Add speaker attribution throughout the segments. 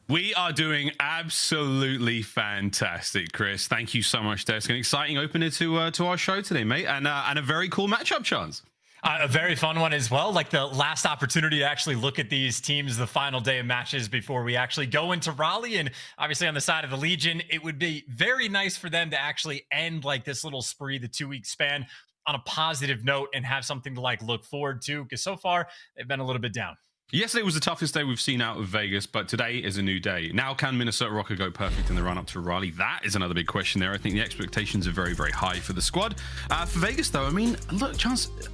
Speaker 1: We are doing absolutely fantastic, Chris. Thank you so much, Desk. An exciting opener to our show today, mate, and a very cool matchup chance.
Speaker 2: A very fun one as well, like the last opportunity to actually look at these teams the final day of matches before we actually go into Raleigh. And obviously on the side of the Legion, it would be very nice for them to actually end like this little spree, the 2-week span, on a positive note and have something to like look forward to, because so far they've been a little bit down.
Speaker 1: Yesterday was the toughest day we've seen out of Vegas, but today is a new day. Now, can Minnesota Røkkr go perfect in the run-up to Raleigh? That is another big question there. I think the expectations are very, very high for the squad. For Vegas, though, I mean, look,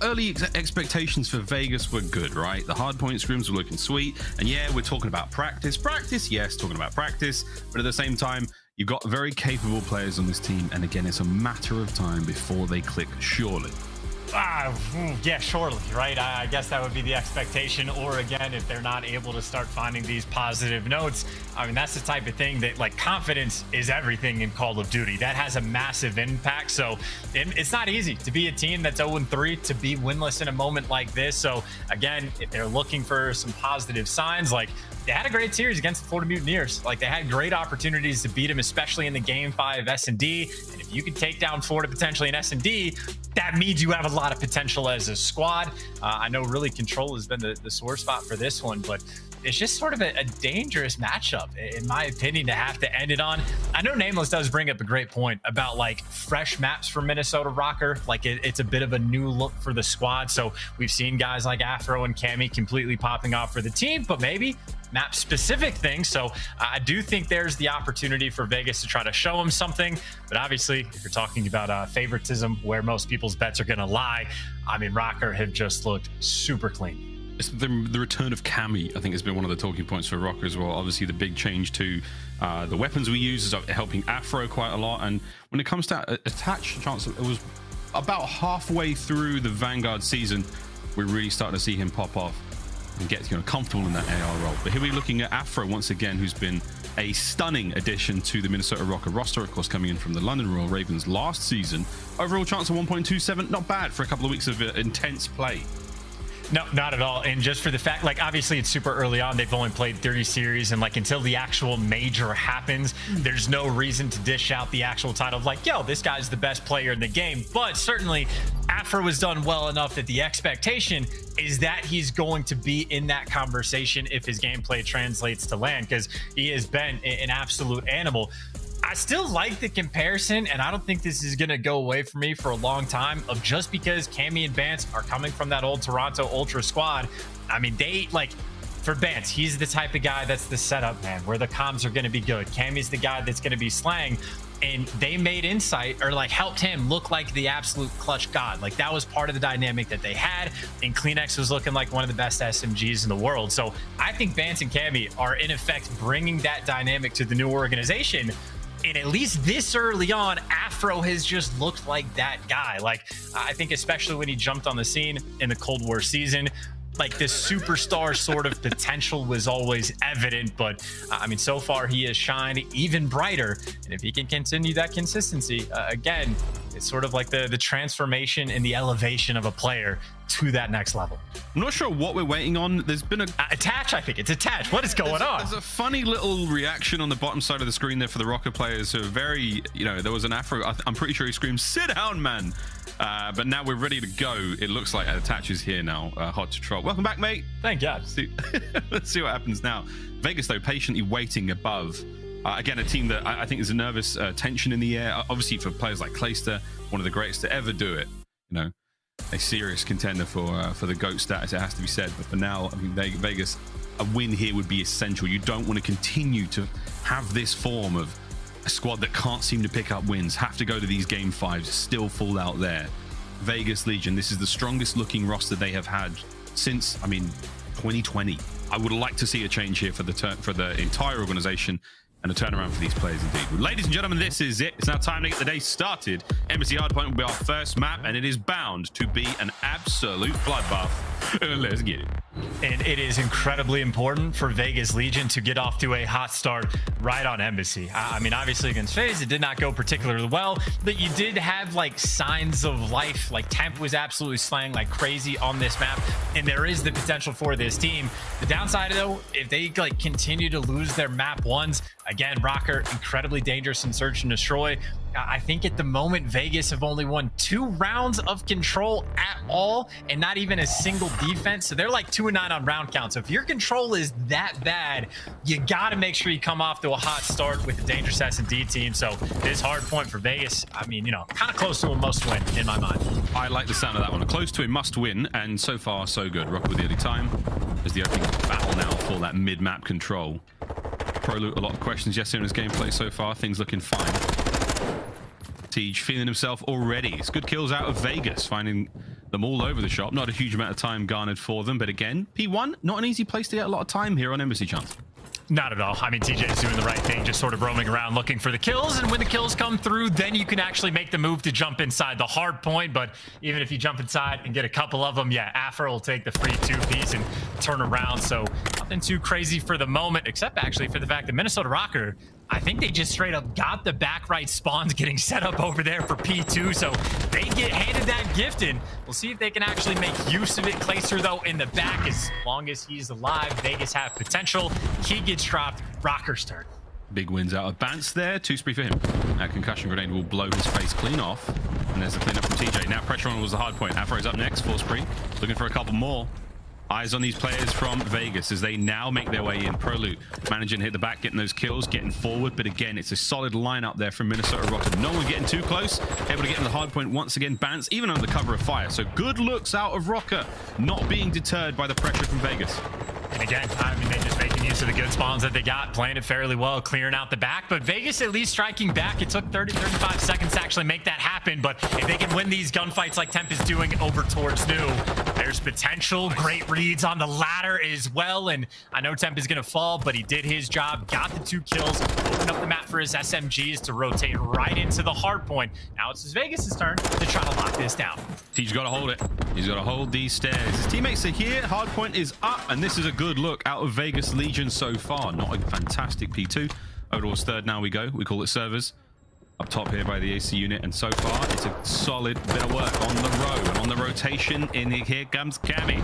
Speaker 1: early expectations for Vegas were good, right? The hardpoint scrims were looking sweet. And yeah, we're talking about practice. Practice, yes, talking about practice. But at the same time, you've got very capable players on this team. And again, it's a matter of time before they click, surely.
Speaker 2: Yeah, surely, right? I guess that would be the expectation. Or again, if they're not able to start finding these positive notes, I mean, that's the type of thing that, like, confidence is everything in Call of Duty. That has a massive impact. So it's not easy to be a team that's 0-3, to be winless in a moment like this. So again, if they're looking for some positive signs, like, they had a great series against the Florida Mutineers. Like, they had great opportunities to beat them, especially in the Game 5 S&D. And if you can take down Florida potentially in S&D, that means you have a lot of potential as a squad. I know really control has been the sore spot for this one, but it's just sort of a dangerous matchup, in my opinion, to have to end it on. I know Nameless does bring up a great point about, like, fresh maps for Minnesota Røkkr. Like, it's a bit of a new look for the squad. So we've seen guys like Afro and Cammy completely popping off for the team, but maybe map specific things. So I do think there's the opportunity for Vegas to try to show them something. But obviously, if you're talking about favoritism, where most people's bets are going to lie, I mean, Røkkr have just looked super clean.
Speaker 1: It's the return of Cammy, I think, has been one of the talking points for Røkkr as well. Obviously, the big change to the weapons we use is helping Afro quite a lot. And when it comes to attach chance, it was about halfway through the Vanguard season, we're really starting to see him pop off and get, you know, comfortable in that AR role. But here we're looking at Afro once again, who's been a stunning addition to the Minnesota Røkkr roster, of course, coming in from the London Royal Ravens last season. Overall chance of 1.27, not bad for a couple of weeks of intense play.
Speaker 2: No, not at all. And just for the fact, like, obviously it's super early on. They've only played 30 series, and like, until the actual major happens, there's no reason to dish out the actual title of like, yo, this guy's the best player in the game. But certainly Afro has done well enough that the expectation is that he's going to be in that conversation if his gameplay translates to land, because he has been an absolute animal. I still like the comparison, and I don't think this is going to go away from me for a long time, of just because Cammy and Bance are coming from that old Toronto Ultra squad. I mean, they, like, for Bance, he's the type of guy that's the setup man, where the comms are going to be good. Cammy's the guy that's going to be slang, and they made Insight, or like helped him look like the absolute clutch god. Like, that was part of the dynamic that they had, and CleanX was looking like one of the best SMGs in the world. So I think Bance and Cammy are in effect bringing that dynamic to the new organization. And at least this early on, Afro has just looked like that guy. Like, I think especially when he jumped on the scene in the Cold War season, like, this superstar sort of potential was always evident. But I mean, so far he has shined even brighter. And if he can continue that consistency, again, it's sort of like the transformation and the elevation of a player to that next level.
Speaker 1: I'm not sure what we're waiting on. There's been a
Speaker 2: attach. I think it's attached. What is going on?
Speaker 1: There's a funny little reaction on the bottom side of the screen there for the Røkkr players who are very, you know, there was an Afro. I'm pretty sure he screamed, "Sit down, man." But now we're ready to go. It looks like attach is here now. Hot to trot. Welcome back, mate.
Speaker 2: Thank God.
Speaker 1: Let's see what happens now. Vegas, though, patiently waiting above. Again, a team that I think is a nervous tension in the air. Obviously, for players like Clayster, one of the greatest to ever do it. You know, a serious contender for the GOAT status, it has to be said. But for now, I mean, Vegas, a win here would be essential. You don't want to continue to have this form of a squad that can't seem to pick up wins, have to go to these Game 5s, still fall out there. Vegas Legion, this is the strongest looking roster they have had since, I mean, 2020. I would like to see a change here for the entire organization. and a turnaround for these players indeed. Ladies and gentlemen, this is it. It's now time to get the day started. Embassy Hardpoint will be our first map, and it is bound to be an absolute bloodbath. Let's get it.
Speaker 2: And it is incredibly important for Vegas Legion to get off to a hot start right on Embassy. I mean, obviously against FaZe, it did not go particularly well, but you did have like signs of life. Like Temp was absolutely slaying like crazy on this map, and there is the potential for this team. The downside though, if they like continue to lose their map ones, again, Røkkr incredibly dangerous in search and destroy. I think at the moment Vegas have only won 2 rounds of control at all, and not even a single defense. So they're like 2-9 on round count. So if your control is that bad, you got to make sure you come off to a hot start with a dangerous S&D team. So this hard point for Vegas, I mean, you know, kind of close to a must win in my mind.
Speaker 1: I like the sound of that one. Close to a must win, and so far so good. Røkkr with the early time as the opening battle now for that mid-map control. ProLoot, a lot of questions yesterday in his gameplay so far. Things looking fine. Siege feeling himself already. It's good kills out of Vegas, finding them all over the shop. Not a huge amount of time garnered for them, but again, P1, not an easy place to get a lot of time here on Embassy Chance.
Speaker 2: Not at all. I mean, TJ is doing the right thing, just sort of roaming around looking for the kills, and when the kills come through, then you can actually make the move to jump inside the hard point. But even if you jump inside and get a couple of them, yeah, Afro will take the free 2-piece and turn around. So nothing too crazy for the moment, except actually for the fact that Minnesota Røkkr, I think they just straight up got the back right spawns getting set up over there for P2, so they get handed that gift, and we'll see if they can actually make use of it. Clayster, though, in the back, as long as he's alive, Vegas have potential. He gets dropped. Røkkr's turn.
Speaker 1: Big wins out of Bance there. 2 spree for him. That concussion grenade will blow his face clean off, and there's the cleanup from TJ. Now pressure on was the hard point. Afro's up next, 4 spree, looking for a couple more. Eyes on these players from Vegas as they now make their way in. ProLoot managing to hit the back, getting those kills, getting forward. But again, it's a solid lineup there from Minnesota Røkkr. No one getting too close. Able to get in the hard point once again. Bance, even under cover of fire. So good looks out of Røkkr, not being deterred by the pressure from Vegas.
Speaker 2: And again, I mean, they're just making use of the good spawns that they got, playing it fairly well, clearing out the back. But Vegas at least striking back. It took 30-35 seconds to actually make that happen. But if they can win these gunfights like Temp is doing over towards New, there's potential. Great reads on the ladder as well. And I know Temp is going to fall, but he did his job, got the 2 kills, opened up the map for his SMGs to rotate right into the hard point. Now it's Vegas' turn to try to lock this down.
Speaker 1: He's got to hold it. He's got to hold these stairs. His teammates are here. Hard point is up, and this is a good look out of Vegas Legion so far. Not a fantastic P2. Overall's third now we go. We call it servers. Up top here by the AC unit, and so far it's a solid bit of work on the row and on the rotation. In here comes Cammy,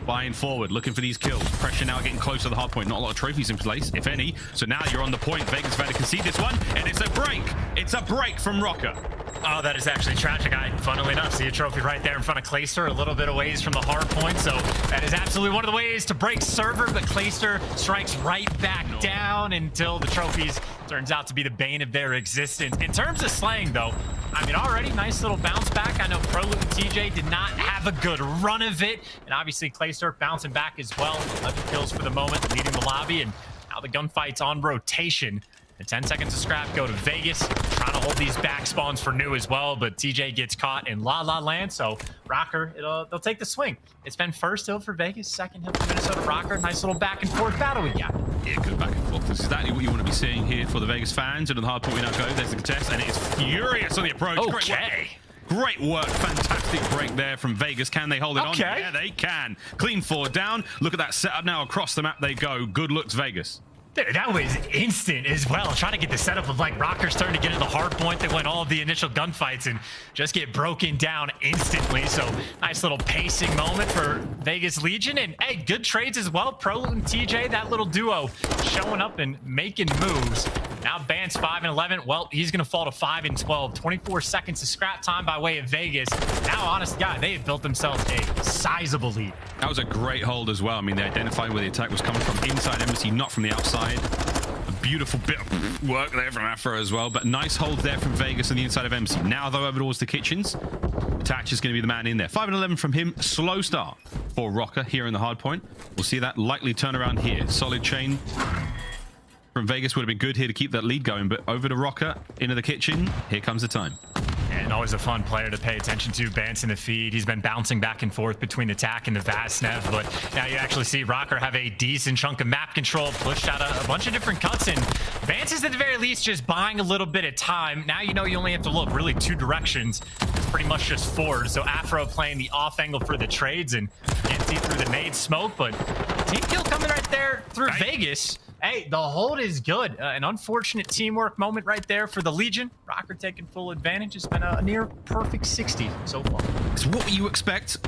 Speaker 1: buying forward, looking for these kills. Pressure now getting close to the hard point. Not a lot of trophies in place, if any. So now you're on the point. Vegas about to concede this one, and it's a break. It's a break from Røkkr.
Speaker 2: Oh, that is actually tragic. I, funnily enough, see a trophy right there in front of Clayster, a little bit of ways from the hard point. So that is absolutely one of the ways to break server, but Clayster strikes right back down until the trophies turns out to be the bane of their existence. In terms of slaying, though, I mean, already nice little bounce back. I know ProLoot and TJ did not have a good run of it, and obviously Clayster bouncing back as well. 11 kills for the moment, leading the lobby, and now the gunfight's on rotation. The 10 seconds of scrap go to Vegas, trying to hold these back spawns for New as well, but TJ gets caught in La La Land, so Røkkr, they'll take the swing. It's been first hill for Vegas, second hill for Minnesota Røkkr. Nice little back and forth battle we got.
Speaker 1: Yeah, good back and forth. This is exactly what you want to be seeing here for the Vegas fans. And on the hard point we now go, there's the contest, and it is furious on the approach.
Speaker 2: Okay.
Speaker 1: Great work. Fantastic break there from Vegas. Can they hold it on?
Speaker 2: Okay.
Speaker 1: Yeah, they can. Clean forward down. Look at that setup now. Across the map they go. Good looks, Vegas.
Speaker 2: Dude, that was instant as well. Trying to get the setup of like Røkkr starting to get to the hard point that went all of the initial gunfights and just get broken down instantly. So nice little pacing moment for Vegas Legion. And hey, good trades as well. ProLoot and TJ, that little duo showing up and making moves. Now Bance 5 and 11. Well, he's going to fall to 5 and 12. 24 seconds of scrap time by way of Vegas. Now, honest God, they have built themselves a sizable lead.
Speaker 1: That was a great hold as well. I mean, they identified where the attack was coming from inside Embassy, not from the outside. A beautiful bit of work there from Afro as well, but nice hold there from Vegas on the inside of Embassy. Now, though, over towards the kitchens, Attach is going to be the man in there. 5 and 11 from him. Slow start for Røkkr here in the hard point. We'll see that likely turnaround here. Solid chain from Vegas would have been good here to keep that lead going, but over to Røkkr into the kitchen. Here comes the time.
Speaker 2: And always a fun player to pay attention to. Bance in the feed. He's been bouncing back and forth between attack and the Vastnev, but now you actually see Røkkr have a decent chunk of map control, pushed out a bunch of different cuts, and Bance is at the very least just buying a little bit of time. Now you know you only have to look really 2 directions. It's pretty much just forward. So Afro playing the off angle for the trades, and can't see through the nade smoke, but team kill coming right there through Vegas. Hey, the hold is good. An unfortunate teamwork moment right there for the Legion. Røkkr taking full advantage. It's been a near perfect 60 so far.
Speaker 1: It's what you expect.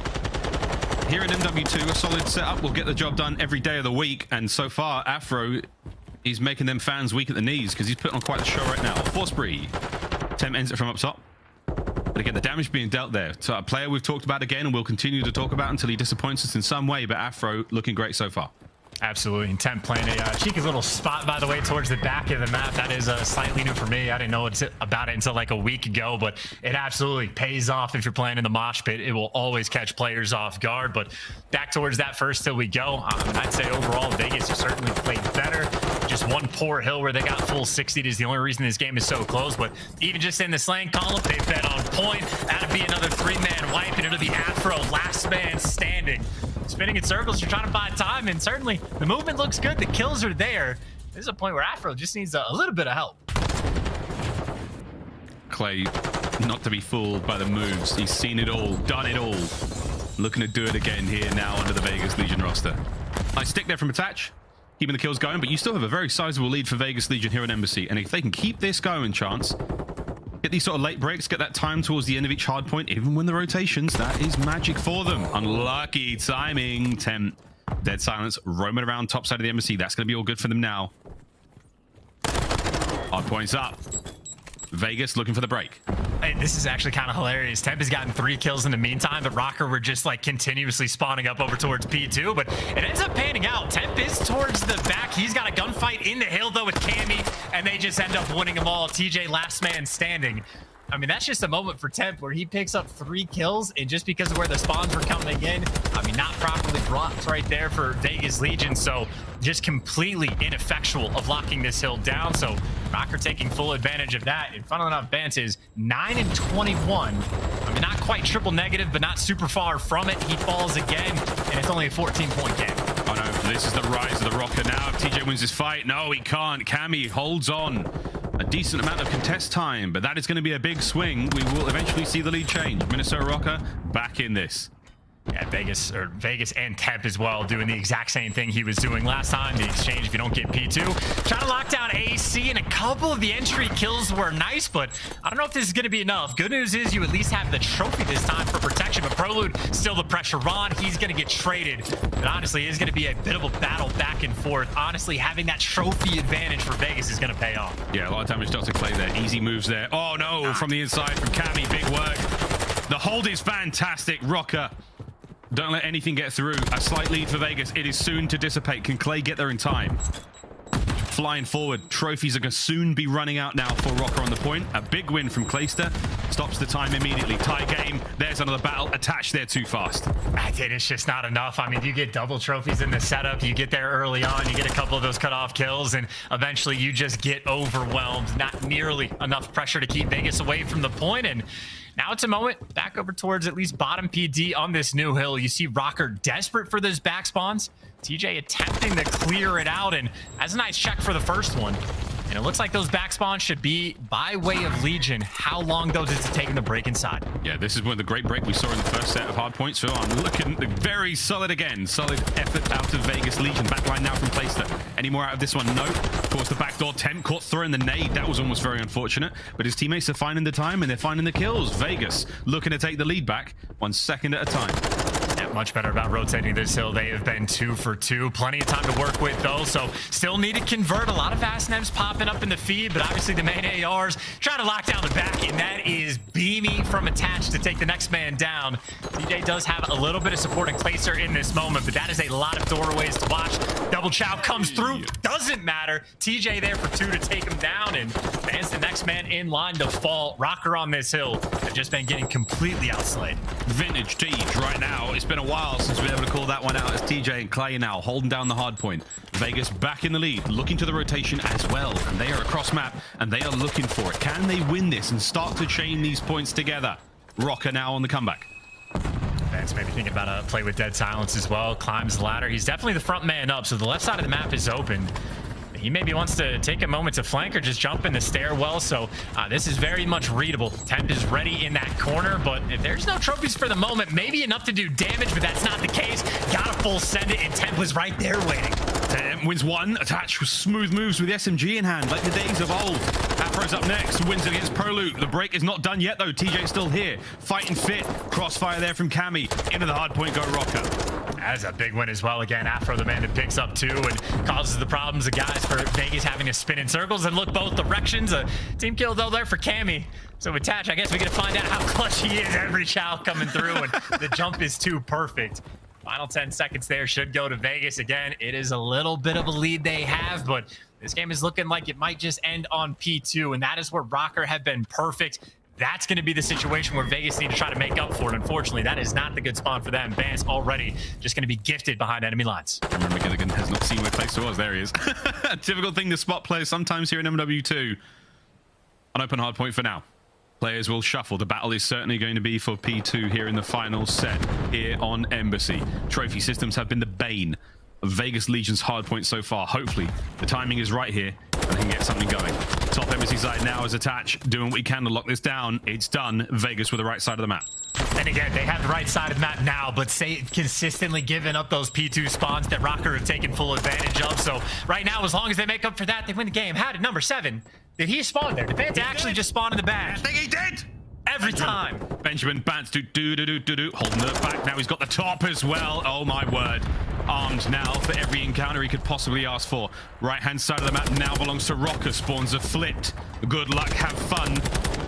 Speaker 1: Here in MW2, a solid setup will get the job done every day of the week. And so far, Afro is making them fans weak at the knees because he's putting on quite the show right now. Force spree. Temp ends it from up top. But again, the damage being dealt there. So a player we've talked about again and we'll continue to talk about until he disappoints us in some way. But Afro looking great so far.
Speaker 2: Absolutely. And Temp playing a cheeky little spot, by the way, towards the back of the map. That is slightly new for me. I didn't know about it until like a week ago, but it absolutely pays off if you're playing in the mosh pit. It will always catch players off guard. But back towards that first till we go. I'd say overall, Vegas has certainly played better. Just one poor hill where they got full 60 is the only reason this game is so close. But even just in the slaying column, they've been on point. That'd be another 3-man wipe, and it'll be Afro, last man standing. Spinning in circles, you're trying to buy time, and certainly the movement looks good. The kills are there. There's a point where Afro just needs a little bit of help.
Speaker 1: Clay, not to be fooled by the moves. He's seen it all, done it all. Looking to do it again here now under the Vegas Legion roster. Nice stick there from Attach, keeping the kills going, but you still have a very sizable lead for Vegas Legion here on Embassy. And if they can keep this going, Chance, get these sort of late breaks, get that time towards the end of each hard point, even when the rotations, that is magic for them. Unlucky timing. Temp, dead silence, roaming around top side of the Embassy. That's going to be all good for them now. Hard points up. Vegas looking for the break.
Speaker 2: Hey, this is actually kind of hilarious. Temp has gotten 3 kills in the meantime, but Røkkr were just like continuously spawning up over towards P2, but it ends up panning out. Temp is towards the back. He's got a gunfight in the hill though with Cammy, and they just end up winning them all. TJ last man standing. I mean, that's just a moment for Temp where he picks up 3 kills, and just because of where the spawns were coming in, I mean, not properly blocked right there for Vegas Legion, so just completely ineffectual of locking this hill down. So Røkkr taking full advantage of that, and funnily enough, Bance is 9 and 21. I mean, not quite triple negative, but not super far from it. He falls again, and it's only a 14-point game.
Speaker 1: Oh no, this is the rise of the Røkkr now. If TJ wins this fight, no, he can't. Cammy holds on. A decent amount of contest time, but that is going to be a big swing. We will eventually see the lead change. Minnesota Røkkr back in this.
Speaker 2: Yeah, Vegas and Temp as well doing the exact same thing he was doing last time. The exchange if you don't get P2. Trying to lock down AC, and a couple of the entry kills were nice, but I don't know if this is going to be enough. Good news is you at least have the trophy this time for protection, but Prolude still the pressure on. He's going to get traded. But honestly, it is going to be a bit of a battle back and forth. Honestly, having that trophy advantage for Vegas is going to pay off.
Speaker 1: Yeah, a lot of damage dealt to Clay there. Easy moves there. Oh no, from the inside from Cammy. Big work. The hold is fantastic. Røkkr, don't let anything get through. A slight lead for Vegas. It is soon to dissipate. Can Clay get there in time? Flying forward. Trophies are going to soon be running out now for Røkkr on the point. A big win from Clayster. Stops the time immediately. Tie game. There's another battle. Attached there too fast.
Speaker 2: It's just not enough. I mean, you get double trophies in the setup. You get there early on. You get a couple of those cutoff kills, and eventually you just get overwhelmed. Not nearly enough pressure to keep Vegas away from the point, and now it's a moment back over towards at least bottom PD on this new hill. You see Røkkr desperate for those back spawns. TJ attempting to clear it out, and has a nice check for the first one. And it looks like those back spawns should be by way of Legion. How long, though, does it take them to break inside?
Speaker 1: Yeah, this is one of the great break we saw in the first set of hard points. So I'm looking very solid again. Solid effort out of Vegas Legion. Backline now from Clayster. Any more out of this one? No. Of course, the backdoor Temp caught throwing the nade. That was almost very unfortunate. But his teammates are finding the time, and they're finding the kills. Vegas looking to take the lead back 1 second at a time.
Speaker 2: Yeah, much better about rotating this hill. They have been 2 for 2. Plenty of time to work with, though, so still need to convert. A lot of fast nevs popping up in the feed, but obviously the main ARs trying to lock down the back, and that is Beamy from Attached to take the next man down. TJ does have a little bit of support in Clayster in this moment, but that is a lot of doorways to watch. Double chow comes through. Doesn't matter. TJ there for 2 to take him down, and Bance the next man in line to fall. Røkkr on this hill have just been getting completely outslayed.
Speaker 1: Vintage Thieves right now. It's been been a while since we've been able to call that one out as TJ and Clay now holding down the hard point. Vegas back in the lead, looking to the rotation as well. And they are across map and they are looking for it. Can they win this and start to chain these points together? Røkkr now on the comeback.
Speaker 2: Bance maybe thinking about a play with dead silence as well. Climbs the ladder. He's definitely the front man up, so the left side of the map is open. He maybe wants to take a moment to flank or just jump in the stairwell. So this is very much readable. Temp is ready in that corner, but if there's no trophies for the moment, maybe enough to do damage, but that's not the case. Got a full send it, and Temp was right there waiting.
Speaker 1: Temp wins one, attached with smooth moves with the SMG in hand, like the days of old. Afro's up next, wins against Proloop. The break is not done yet though. TJ's still here, fighting fit. Crossfire there from Cammy. Into the hard point go Røkkr.
Speaker 2: That's a big win as well. Again, Afro, the man that picks up two and causes the problems of guys for Vegas having to spin in circles and look both directions. A team kill though there for Cammy. So with Tatch, I guess we get to find out how clutch he is every chow coming through, and the jump is too perfect. Final 10 seconds there should go to Vegas. Again, it is a little bit of a lead they have, but this game is looking like it might just end on P2, and that is where Røkkr have been perfect. That's going to be the situation where Vegas need to try to make up for it. Unfortunately, that is not the good spawn for them. Bance already just going to be gifted behind enemy lines.
Speaker 1: Remember, Gilligan has not seen where Clayster was. There he is. A typical thing to spot players sometimes here in MW2. An open hard point for now. Players will shuffle. The battle is certainly going to be for P2 here in the final set here on aBeZy. Trophy systems have been the bane of Vegas Legion's hard point so far. Hopefully, the timing is right here and they can get something going. Top aBeZy side now is attached, doing what we can to lock this down. It's done. Vegas with the right side of the map.
Speaker 2: And again, they have the right side of the map now, but say consistently giving up those P2 spawns that Røkkr have taken full advantage of. So right now, as long as they make up for that, they win the game. How did number 7? Did he spawn there? Did Bance actually just spawn in the back?
Speaker 1: I think he did!
Speaker 2: Every time.
Speaker 1: Benjamin Bance holding the back. Now he's got the top as well. Oh my word. Armed now for every encounter he could possibly ask for. Right hand side of the map now belongs to Røkkr. Spawns are flipped. Good luck, have fun.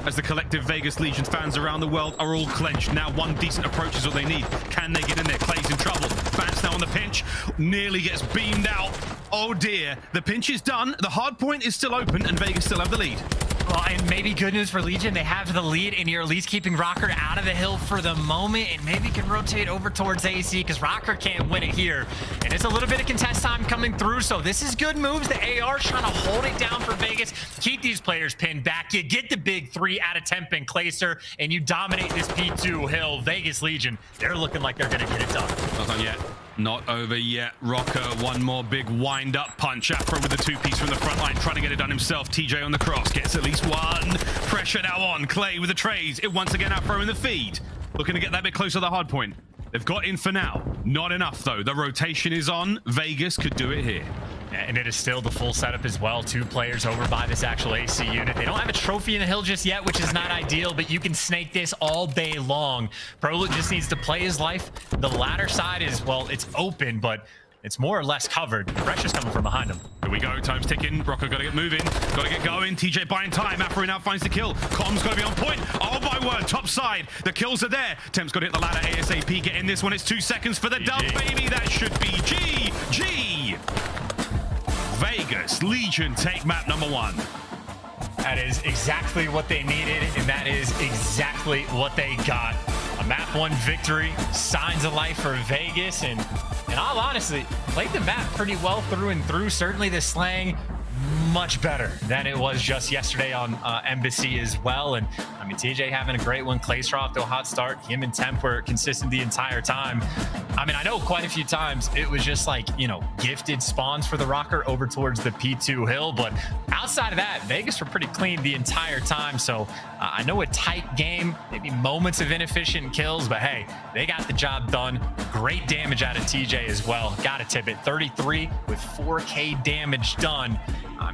Speaker 1: As the collective Vegas Legion fans around the world are all clenched. Now one decent approach is what they need. Can they get in there? Clay's in trouble. Bance now on the pinch. Nearly gets beamed out. Oh dear. The pinch is done. The hard point is still open and Vegas still have the lead.
Speaker 2: Well, and maybe good news for Legion, they have the lead, and you're at least keeping Røkkr out of the hill for the moment, and maybe can rotate over towards AC, because Røkkr can't win it here. And it's a little bit of contest time coming through, so this is good moves. The AR trying to hold it down for Vegas, keep these players pinned back. You get the big 3 out of Temp and Clayster, and you dominate this P2 hill. Vegas Legion, they're looking like they're going to get it done.
Speaker 1: Not done yet. Not over yet. Røkkr, one more big wind-up punch. Afro with the 2-piece from the front line, trying to get it done himself. TJ on the cross, gets at least one. Pressure now on. Clay with the trays. It once again Afro in the feed. Looking to get that bit closer to the hard point. They've got in for now. Not enough, though. The rotation is on. Vegas could do it here.
Speaker 2: And it is still the full setup as well. 2 players over by this actual AC unit. They don't have a trophy in the hill just yet, which is not ideal, but you can snake this all day long. Proloop just needs to play his life. The ladder side is, well, it's open, but it's more or less covered. The pressure's coming from behind him.
Speaker 1: Here we go. Time's ticking. Røkkr got to get moving. Got to get going. TJ buying time. Afro now finds the kill. Com's got to be on point. Oh, my word. Top side. The kills are there. Temp's got to hit the ladder ASAP. Get in this one. It's 2 seconds for the dub, baby. That should be GG. Vegas Legion take map number 1.
Speaker 2: That is exactly what they needed, and that is exactly what they got. A map 1 victory, signs of life for Vegas, and in all honesty, played the map pretty well through and through. Certainly the slang much better than it was just yesterday on aBeZy as well. And I mean, TJ having a great one. Clayster off to a hot start. Him and Temp were consistent the entire time. I mean, I know quite a few times it was just like, you know, gifted spawns for the Røkkr over towards the P2 hill. But outside of that, Vegas were pretty clean the entire time. So I know a tight game, maybe moments of inefficient kills, but hey, they got the job done. Great damage out of TJ as well. Got to tip it. 33 with 4K damage done.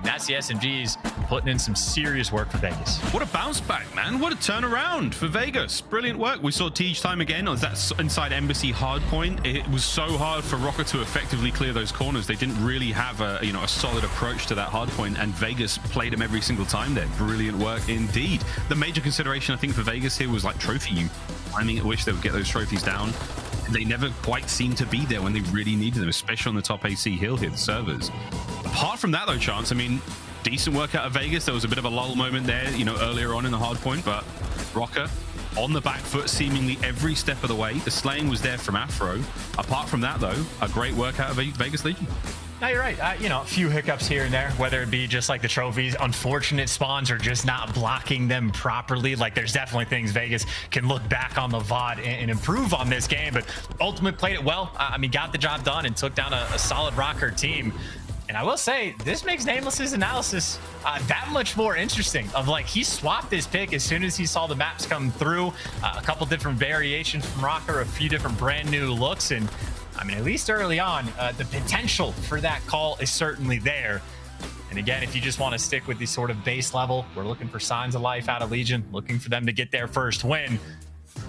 Speaker 2: That's the SMGs putting in some serious work for Vegas.
Speaker 1: What a bounce back, man. What a turnaround for Vegas. Brilliant work. We saw Teej time again on that inside aBeZy hard point. It was so hard for Røkkr to effectively clear those corners. They didn't really have a solid approach to that hard point, and Vegas played them every single time there. Brilliant work indeed. The major consideration I think for Vegas here was like trophy. I wish they would get those trophies down. They never quite seemed to be there when they really needed them, especially on the top AC hill here, the servers. Apart from that though, Chance, I mean, decent work out of Vegas. There was a bit of a lull moment there, you know, earlier on in the hard point, but Røkkr on the back foot seemingly every step of the way. The slaying was there from Afro. Apart from that, though, a great work out of Vegas Legion.
Speaker 2: No, you're right. You know, a few hiccups here and there, whether it be just like the trophies, unfortunate spawns, or just not blocking them properly. Like, there's definitely things Vegas can look back on the VOD and improve on this game. But Ultimate played it well. I mean, got the job done and took down a solid Røkkr team. And I will say, this makes Nameless's analysis that much more interesting. Of like, he swapped his pick as soon as he saw the maps come through. A couple different variations from Røkkr, a few different brand new looks. And I mean, at least early on, the potential for that call is certainly there. And again, if you just want to stick with these sort of base level, we're looking for signs of life out of Legion, looking for them to get their first win.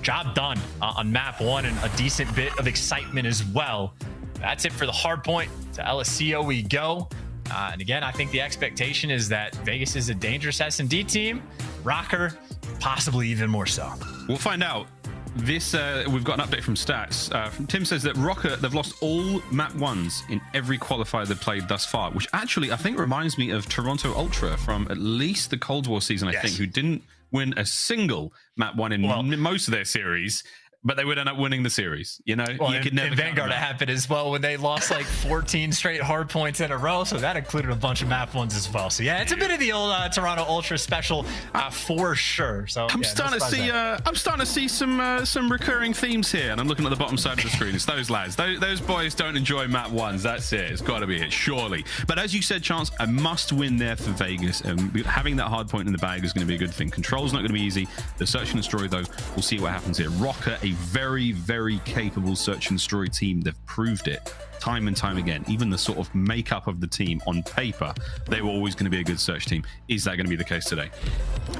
Speaker 2: Job done on map 1, and a decent bit of excitement as well. That's it for the hard point. To LSCO we go. And again, I think the expectation is that Vegas is a dangerous S&D team. Røkkr, possibly even more so.
Speaker 1: We'll find out. This we've got an update from stats. Tim says that Røkkr, they've lost all map 1s in every qualifier they've played thus far, which actually I think reminds me of Toronto Ultra from at least the Cold War season, I think, who didn't win a single map 1 in most of their series. But they would end up winning the series, you know?
Speaker 2: Well,
Speaker 1: you could never
Speaker 2: in Vanguard, it happened as well when they lost like 14 straight hard points in a row. So that included a bunch of map 1s as well. So yeah, it's a bit of the old Toronto Ultra special for sure. So
Speaker 1: I'm starting to see some recurring themes here, and I'm looking at the bottom side of the screen. It's those lads. Those boys don't enjoy map 1s. That's it. It's got to be it, surely. But as you said, Chance, a must-win there for Vegas. Having that hard point in the bag is going to be a good thing. Control's not going to be easy. The search and destroy, though, we'll see what happens here. Røkkr, a very, very capable search and destroy team. They've proved it time and time again. Even the sort of makeup of the team on paper, they were always going to be a good search team. Is that going to be the case today?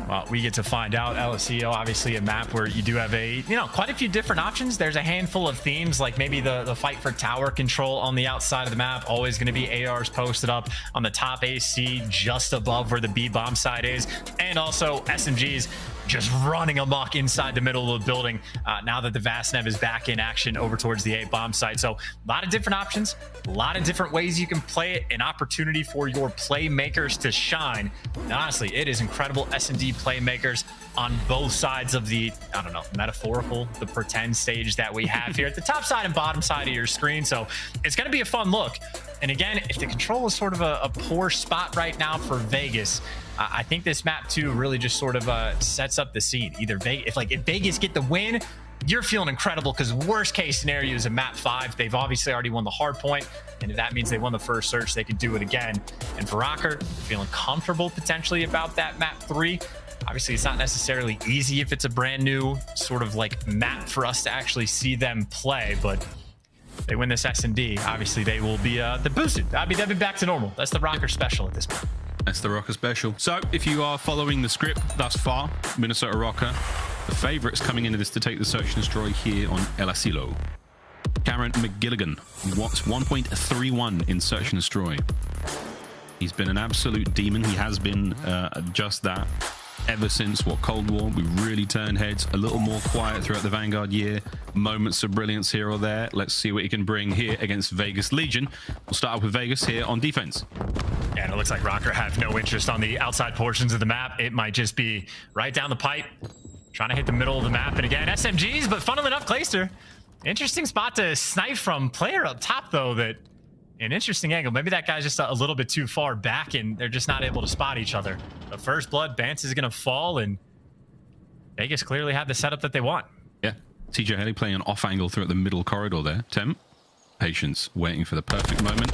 Speaker 2: Well, we get to find out. LSCO, obviously a map where you do have quite a few different options. There's a handful of themes, like maybe the fight for tower control on the outside of the map. Always going to be ARs posted up on the top AC just above where the B bomb side is, and also SMGs just running amok inside the middle of the building now that the Vastnev is back in action over towards the A bomb site. So a lot of different options, a lot of different ways you can play it, an opportunity for your playmakers to shine. And honestly, it is incredible S&D playmakers on both sides of the, I don't know, metaphorical, the pretend stage that we have here at the top side and bottom side of your screen. So it's going to be a fun look. And again, if the control is sort of a poor spot right now for Vegas, I think this map 2 really just sort of sets up the scene. Either if Vegas get the win, you're feeling incredible, because worst case scenario is a map 5. They've obviously already won the hard point, and if that means they won the first search, they can do it again. And for Røkkr, feeling comfortable potentially about that map 3. Obviously, it's not necessarily easy if it's a brand new sort of like map for us to actually see them play, but they win this S&D, obviously they will be the boosted. They'll be back to normal. That's the Røkkr special at this point.
Speaker 1: That's the Røkkr special. So if you are following the script thus far, Minnesota Røkkr, the favorites coming into this to take the search and destroy here on LSCO. Cameron McGilligan wants 1.31 in search and destroy. He's been an absolute demon. He has been just that ever since Cold War. We really turned heads, a little more quiet throughout the Vanguard year. Moments of brilliance here or there. Let's see what he can bring here against Vegas Legion. We'll start off with Vegas here on defense.
Speaker 2: Yeah, and it looks like Røkkr have no interest on the outside portions of the map. It might just be right down the pipe, trying to hit the middle of the map. And again, SMGs, but funnily enough, Clayster, interesting spot to snipe from. Player up top, though, that an interesting angle. Maybe that guy's just a little bit too far back and they're just not able to spot each other. The first blood, Bance is going to fall, and Vegas clearly have the setup that they want.
Speaker 1: Yeah, TJ Haley playing an off angle through at the middle corridor there. Temp, patience, waiting for the perfect moment.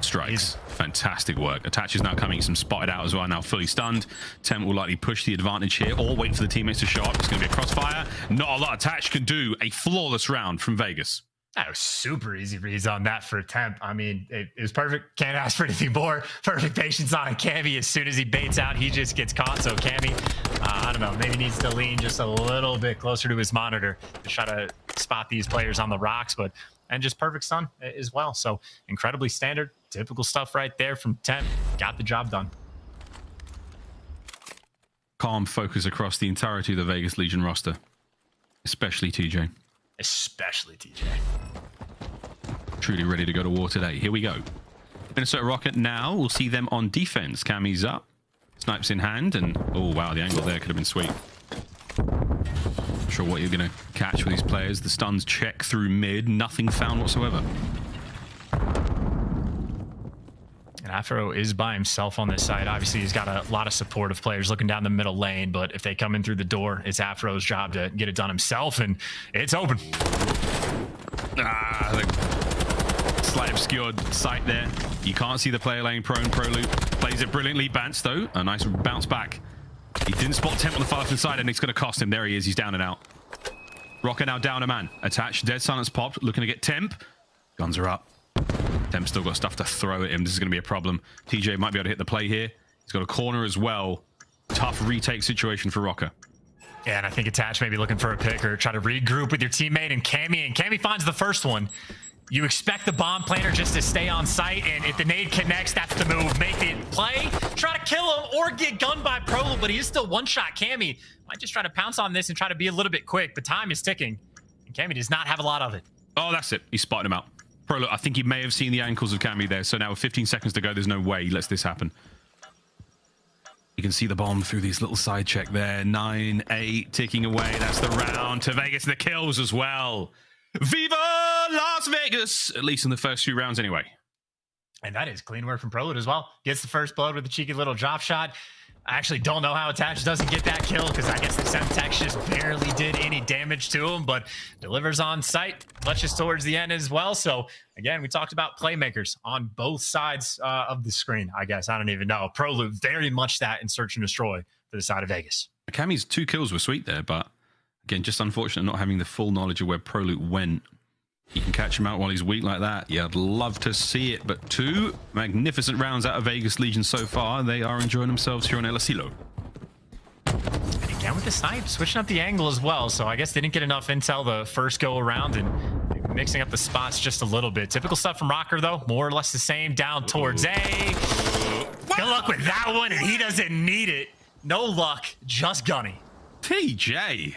Speaker 1: Strikes. Fantastic work. Attach is now coming, some spotted out as well, now fully stunned. Temp will likely push the advantage here or wait for the teammates to show up. It's going to be a crossfire. Not a lot Attach can do. A flawless round from Vegas.
Speaker 2: That was super easy reads on that for Temp. I mean, it was perfect. Can't ask for anything more. Perfect patience on Cammy. As soon as he baits out, he just gets caught. So Cammy, I don't know, maybe needs to lean just a little bit closer to his monitor to try to spot these players on the rocks, and just perfect stun as well. So incredibly standard, typical stuff right there from Temp. Got the job done.
Speaker 1: Calm focus across the entirety of the Vegas Legion roster, especially TJ.
Speaker 2: Especially TJ.
Speaker 1: Truly ready to go to war today. Here we go. Minnesota Røkkr now. We'll see them on defense. Cammy's up. Snipes in hand. And, oh, wow, the angle there could have been sweet. Not sure what you're going to catch with these players. The stuns check through mid. Nothing found whatsoever.
Speaker 2: And Afro is by himself on this side. Obviously, he's got a lot of support of players looking down the middle lane, but if they come in through the door, it's Afro's job to get it done himself, and it's open.
Speaker 1: The slight obscured sight there. You can't see the player laying prone. ProLoot plays it brilliantly. Bance, though, a nice bounce back. He didn't spot Temp on the far left side, and it's going to cost him. There he is. He's down and out. Røkkr now down a man. Attached. Dead silence popped. Looking to get Temp. Guns are up. Temp's still got stuff to throw at him. This is going to be a problem. TJ might be able to hit the play here. He's got a corner as well. Tough retake situation for Røkkr.
Speaker 2: Yeah, and I think Attach maybe looking for a pick or try to regroup with your teammate and Cammy finds the first one. You expect the bomb planter just to stay on site, and if the nade connects, that's the move. Make the play, try to kill him, or get gunned by ProLoot, but he is still one-shot. Cammy might just try to pounce on this and try to be a little bit quick, but time is ticking, and Cammy does not have a lot of it.
Speaker 1: Oh, that's it. He spotted him out. ProLoot, I think he may have seen the ankles of Cammy there, so now with 15 seconds to go, there's no way he lets this happen. You can see the bomb through these little side check there. 9-8 ticking away. That's the round to Vegas. The kills as well. Viva Las Vegas! At least in the first few rounds anyway.
Speaker 2: And that is clean work from ProLoot as well. Gets the first blood with a cheeky little drop shot. I actually don't know how Attach doesn't get that kill, because I guess the Semtex just barely did any damage to him, but delivers on site, clutches towards the end as well. So again, we talked about playmakers on both sides of the screen, I guess. I don't even know. ProLoot, very much that in search and destroy for the side of Vegas.
Speaker 1: Cammy's 2 kills were sweet there, but again, just unfortunate not having the full knowledge of where ProLoot went. You can catch him out while he's weak like that. Yeah, I'd love to see it, but 2 magnificent rounds out of Vegas Legion so far. They are enjoying themselves here on aBeZy.
Speaker 2: And again with the snipe, switching up the angle as well. So I guess they didn't get enough intel the first go around, and mixing up the spots just a little bit. Typical stuff from Røkkr, though. More or less the same. Down towards A. Good luck with that one, and he doesn't need it. No luck, just gunny.
Speaker 1: TJ!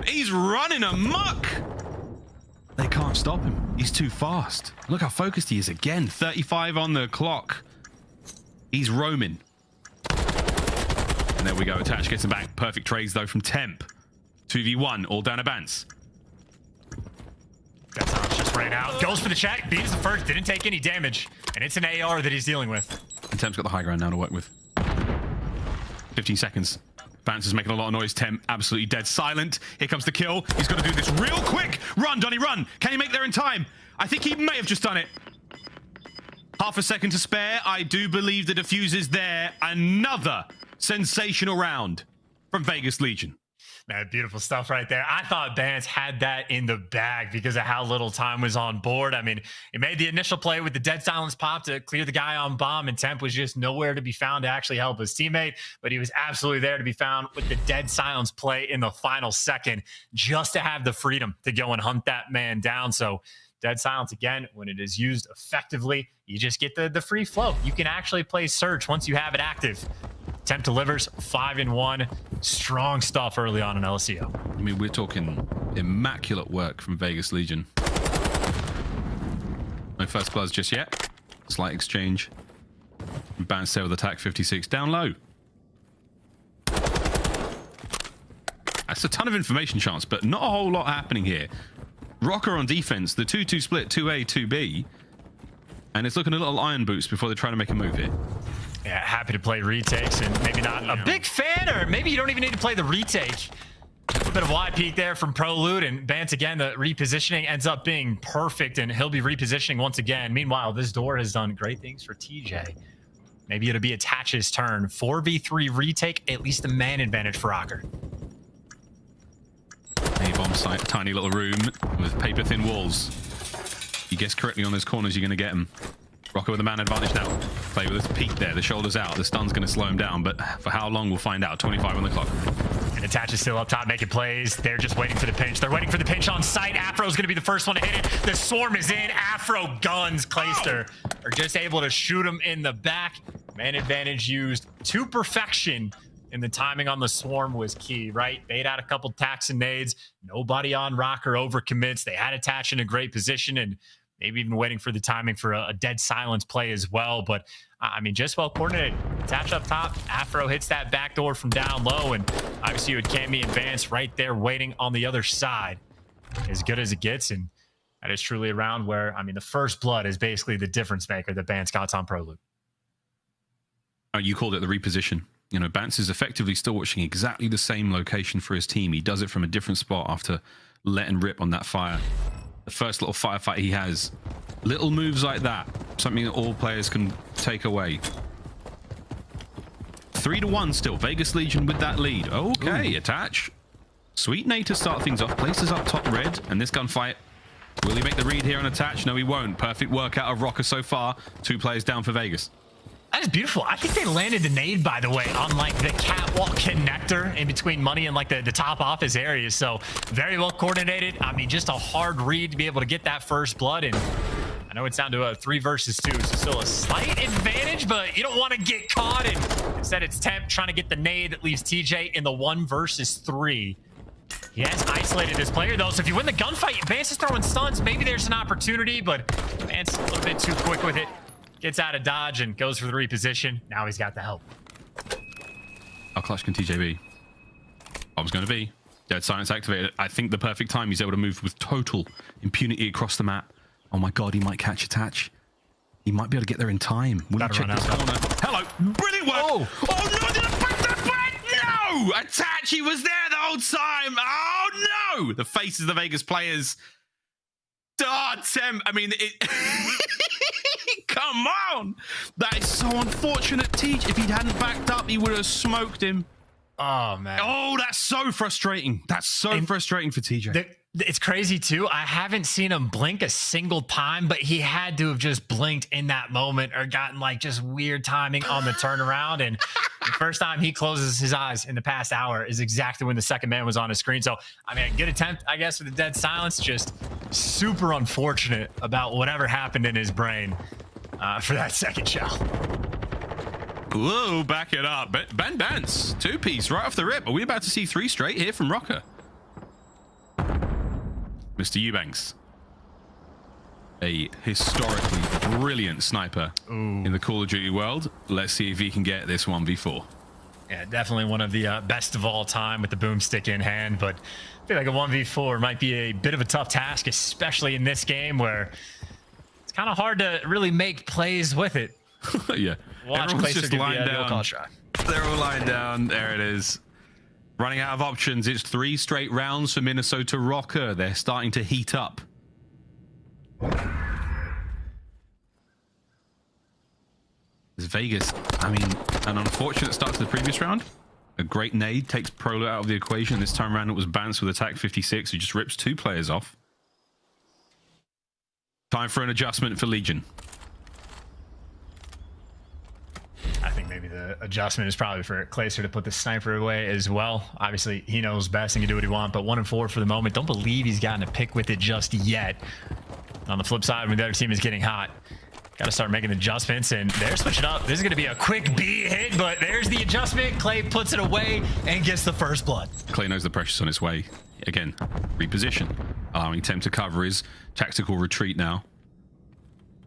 Speaker 1: He's running amok. They can't stop him. He's too fast. Look how focused he is again. 35 on the clock. He's roaming. And there we go. Attach gets him back. Perfect trades though from Temp. 2v1 all down to Bance.
Speaker 2: That's how it just ran out. Goes for the check. Beams the first. Didn't take any damage. And it's an AR that he's dealing with.
Speaker 1: And Temp's got the high ground now to work with. 15 seconds. Bance is making a lot of noise. Temp absolutely dead silent. Here comes the kill. He's got to do this real quick. Run, Donny, run. Can he make there in time? I think he may have just done it. Half a second to spare. I do believe the defuse is there. Another sensational round from Vegas Legion.
Speaker 2: Man, beautiful stuff right there. I thought Bance had that in the bag because of how little time was on board. I mean, he made the initial play with the dead silence pop to clear the guy on bomb, and Temp was just nowhere to be found to actually help his teammate, but he was absolutely there to be found with the dead silence play in the final second just to have the freedom to go and hunt that man down. So dead silence, again, when it is used effectively, you just get the free flow. You can actually play search once you have it active. Temp delivers 5-1. Strong stuff early on in LCO.
Speaker 1: I mean, we're talking immaculate work from Vegas Legion. No first bloods just yet. Slight exchange. Bance there with attack 56 down low. That's a ton of information chance, but not a whole lot happening here. Røkkr on defense, the 2-2 split, 2A, 2B. And it's looking a little iron boots before they try to make a move here.
Speaker 2: Yeah, happy to play retakes, and maybe not a big fan, or maybe you don't even need to play the retake. A little bit of Y peek there from ProLoot, and Bance again, the repositioning ends up being perfect, and he'll be repositioning once again. Meanwhile, this door has done great things for TJ. Maybe it'll be Attach's turn. 4v3 retake, at least a man advantage for Røkkr.
Speaker 1: A bomb site, tiny little room with paper thin walls. You guess correctly on those corners, you're going to get them. Røkkr with a man advantage now. Play with this peek there. The shoulder's out. The stun's going to slow him down, but for how long, we'll find out. 25 on the clock.
Speaker 2: And Attach is still up top making plays. They're just waiting for the pinch. They're waiting for the pinch on site. Afro's going to be the first one to hit it. The swarm is in. Afro guns Clayster. Are just able to shoot him in the back. Man advantage used to perfection. And the timing on the swarm was key, right? They'd had a couple tacks and nades. Nobody on Røkkr overcommits. They had Attach in a great position, and maybe even waiting for the timing for a dead silence play as well. But I mean, just well coordinated. Attach up top. Afro hits that back door from down low. And obviously you had Cammy and Bance right there waiting on the other side. As good as it gets. And that is truly a round where, I mean, the first blood is basically the difference maker that Bance got on ProLoop.
Speaker 1: You called it the reposition. You know, Bance is effectively still watching exactly the same location for his team. He does it from a different spot after letting rip on that fire. The first little firefight he has. Little moves like that. Something that all players can take away. 3-1 still. Vegas Legion with that lead. Okay, attach. Sweet nade to start things off. Places up top red. And this gunfight. Will he make the read here on attach? No, he won't. Perfect work out of Røkkr so far. 2 players down for Vegas.
Speaker 2: That is beautiful. I think they landed the nade, by the way, on like the catwalk connector in between money and like the top office areas. So very well coordinated. I mean, just a hard read to be able to get that first blood. And I know it's down to a 3 versus 2, so still a slight advantage, but you don't want to get caught. And instead it's Temp trying to get the nade that leaves TJ in the 1 versus 3. He has isolated this player though, so if you win the gunfight, Bance is throwing stuns. Maybe there's an opportunity, but Bance a little bit too quick with it. Gets out of dodge and goes for the reposition. Now he's got the help.
Speaker 1: How clutch can TJ be? I was going to be. Dead silence activated. I think the perfect time. He's able to move with total impunity across the map. Oh my god, he might catch attach. He might be able to get there in time. Will he check this corner? Hello. Brilliant work. Oh no, did I break that back? No! Attach, he was there the whole time. Oh no! The faces of the Vegas players. Oh, Temp. I mean, it... Come on! That is so unfortunate, Teach. If he hadn't backed up, he would have smoked him.
Speaker 2: Oh, man.
Speaker 1: Oh, that's so frustrating. That's so frustrating for TJ.
Speaker 2: It's crazy, too. I haven't seen him blink a single time, but he had to have just blinked in that moment or gotten, like, just weird timing on the turnaround. And the first time he closes his eyes in the past hour is exactly when the second man was on his screen. So, I mean, a good attempt, I guess, with the dead silence. Just super unfortunate about whatever happened in his brain for that second shell.
Speaker 1: Whoa, back it up. Bance, 2-piece right off the rip. Are we about to see 3 straight here from Røkkr? Mr. Eubanks, a historically brilliant sniper in the Call of Duty world. Let's see if he can get this 1v4.
Speaker 2: Yeah, definitely one of the best of all time with the boomstick in hand, but I feel like a 1v4 might be a bit of a tough task, especially in this game where it's kind of hard to really make plays with it.
Speaker 1: Yeah.
Speaker 2: Watch
Speaker 1: Everyone's just lying down.
Speaker 2: They're
Speaker 1: all lying down. There it is. Running out of options. It's 3 straight rounds for Minnesota Røkkr. They're starting to heat up. It's Vegas. I mean, an unfortunate start to the previous round. A great nade takes ProLoop out of the equation. This time around it was Bance with attack 56 who just rips 2 players off. Time for an adjustment for Legion.
Speaker 2: I think maybe the adjustment is probably for KiSMET to put the sniper away as well. Obviously, he knows best and can do what he wants, but 1 and 4 for the moment. Don't believe he's gotten a pick with it just yet. On the flip side, when the other team is getting hot, got to start making adjustments, and they're switching up. This is going to be a quick B hit, but there's the adjustment. Clay puts it away and gets the first blood.
Speaker 1: Clay knows the pressure's on its way. Again, reposition, allowing Temp to cover his tactical retreat now.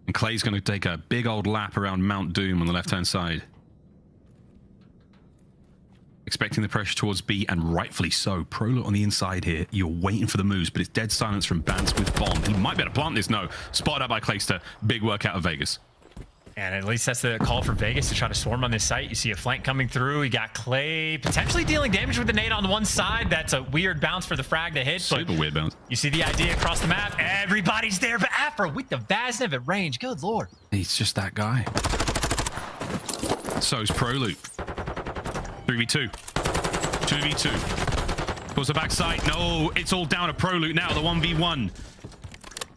Speaker 1: And Clay's going to take a big old lap around Mount Doom on the left-hand side. Expecting the pressure towards B, and rightfully so. ProLoop on the inside here. You're waiting for the moves, but it's dead silence from Bance with bomb. He might be able to plant this. No. Spotted out by KiSMET. Big work out of Vegas.
Speaker 2: And at least that's the call for Vegas to try to swarm on this site. You see a flank coming through. You got Clay potentially dealing damage with the nade on one side. That's a weird bounce for the frag to hit.
Speaker 1: Super weird bounce.
Speaker 2: You see the idea across the map. Everybody's there, but Afro with the Vaznev at range. Good lord.
Speaker 1: He's just that guy. So's ProLoop. 3v2. 2v2. Pulls the backside. No, it's all down to ProLoop now. The 1v1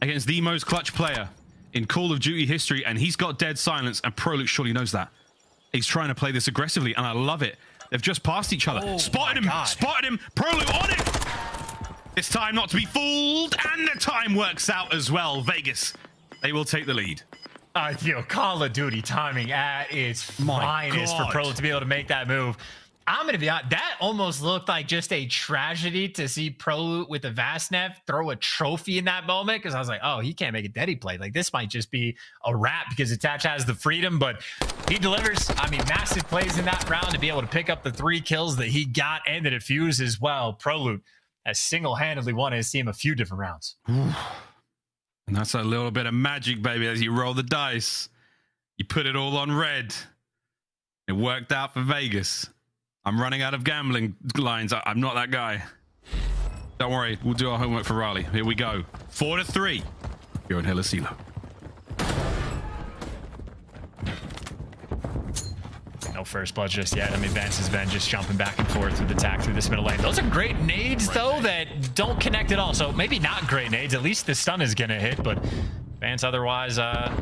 Speaker 1: against the most clutch player in Call of Duty history, and he's got dead silence, and ProLoop surely knows that. He's trying to play this aggressively, and I love it. They've just passed each other.
Speaker 2: Oh,
Speaker 1: spotted him! Spotted him! ProLoop on it! This time not to be fooled, and the time works out as well. Vegas, they will take the lead.
Speaker 2: Call of Duty timing at its finest for ProLoop to be able to make that move. I'm gonna be honest, that almost looked like just a tragedy to see ProLoot with the Vastnev throw a trophy in that moment, because I was like, oh, he can't make a Deddy play. Like, this might just be a wrap because Attach has the freedom, but he delivers. I mean, massive plays in that round to be able to pick up the 3 kills that he got and the defuse as well. ProLoot has single-handedly won his team a few different rounds.
Speaker 1: And that's a little bit of magic, baby, as you roll the dice. You put it all on red. It worked out for Vegas. I'm running out of gambling lines. I'm not that guy. Don't worry. We'll do our homework for Raleigh. Here we go. 4-3. You're on Hellasilo.
Speaker 2: No first blood just yet. I mean, Bance has been just jumping back and forth with attack through this middle lane. Those are great nades, though, that don't connect at all. So maybe not great nades. At least the stun is going to hit, but Bance otherwise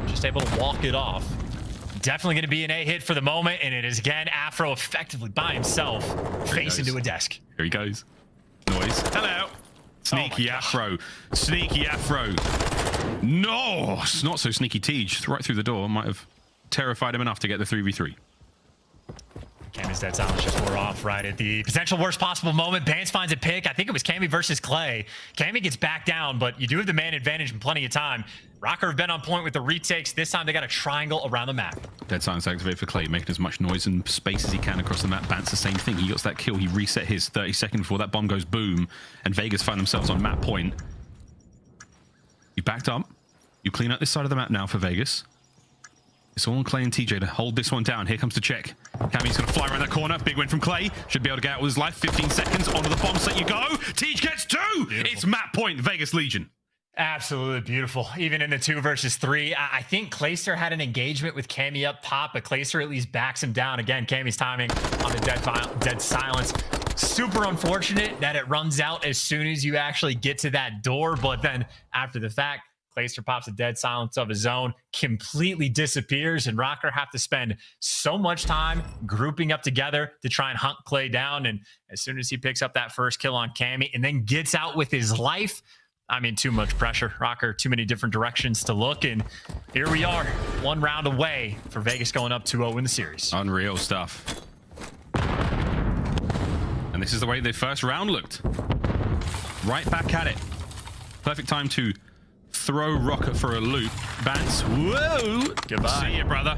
Speaker 2: just able to walk it off. Definitely going to be an A hit for the moment, and it is again Afro effectively by himself, face into a desk.
Speaker 1: Here he goes. Noise. Hello. Sneaky Afro. Sneaky Afro. No, it's not so sneaky. Tej right through the door might have terrified him enough to get the 3v3.
Speaker 2: Cammy's dead silence just wore off right at the potential worst possible moment. Bance finds a pick. I think it was Cammy versus Clay. Cammy gets back down, but you do have the man advantage and plenty of time. Røkkr have been on point with the retakes. This time they got a triangle around the map. Dead
Speaker 1: silence activated for Clay, making as much noise and space as he can across the map. Bance the same thing. He got that kill. He reset his 30 seconds before that bomb goes boom, and Vegas find themselves on map point. You backed up. You clean up this side of the map now for Vegas. It's all on Clay and TJ to hold this one down. Here comes the check. Cammy's going to fly around that corner. Big win from Clay. Should be able to get out with his life. 15 seconds. Onto the bomb set you go. Tej gets 2. Beautiful. It's map point. Vegas Legion.
Speaker 2: Absolutely beautiful. Even in the 2 versus 3. I think Clayster had an engagement with Cammy up top, but Clayster at least backs him down. Again, Cammy's timing on the dead silence. Super unfortunate that it runs out as soon as you actually get to that door, but then after the fact, Clayster pops a dead silence of his own, completely disappears, and Røkkr have to spend so much time grouping up together to try and hunt Clay down. And as soon as he picks up that first kill on Cammy and then gets out with his life, I mean, too much pressure. Røkkr, too many different directions to look, and here we are, 1 round away for Vegas going up 2-0 in the series.
Speaker 1: Unreal stuff. And this is the way the first round looked. Right back at it. Perfect time to throw Røkkr for a loop. Bance, whoa!
Speaker 2: Goodbye.
Speaker 1: See you, brother.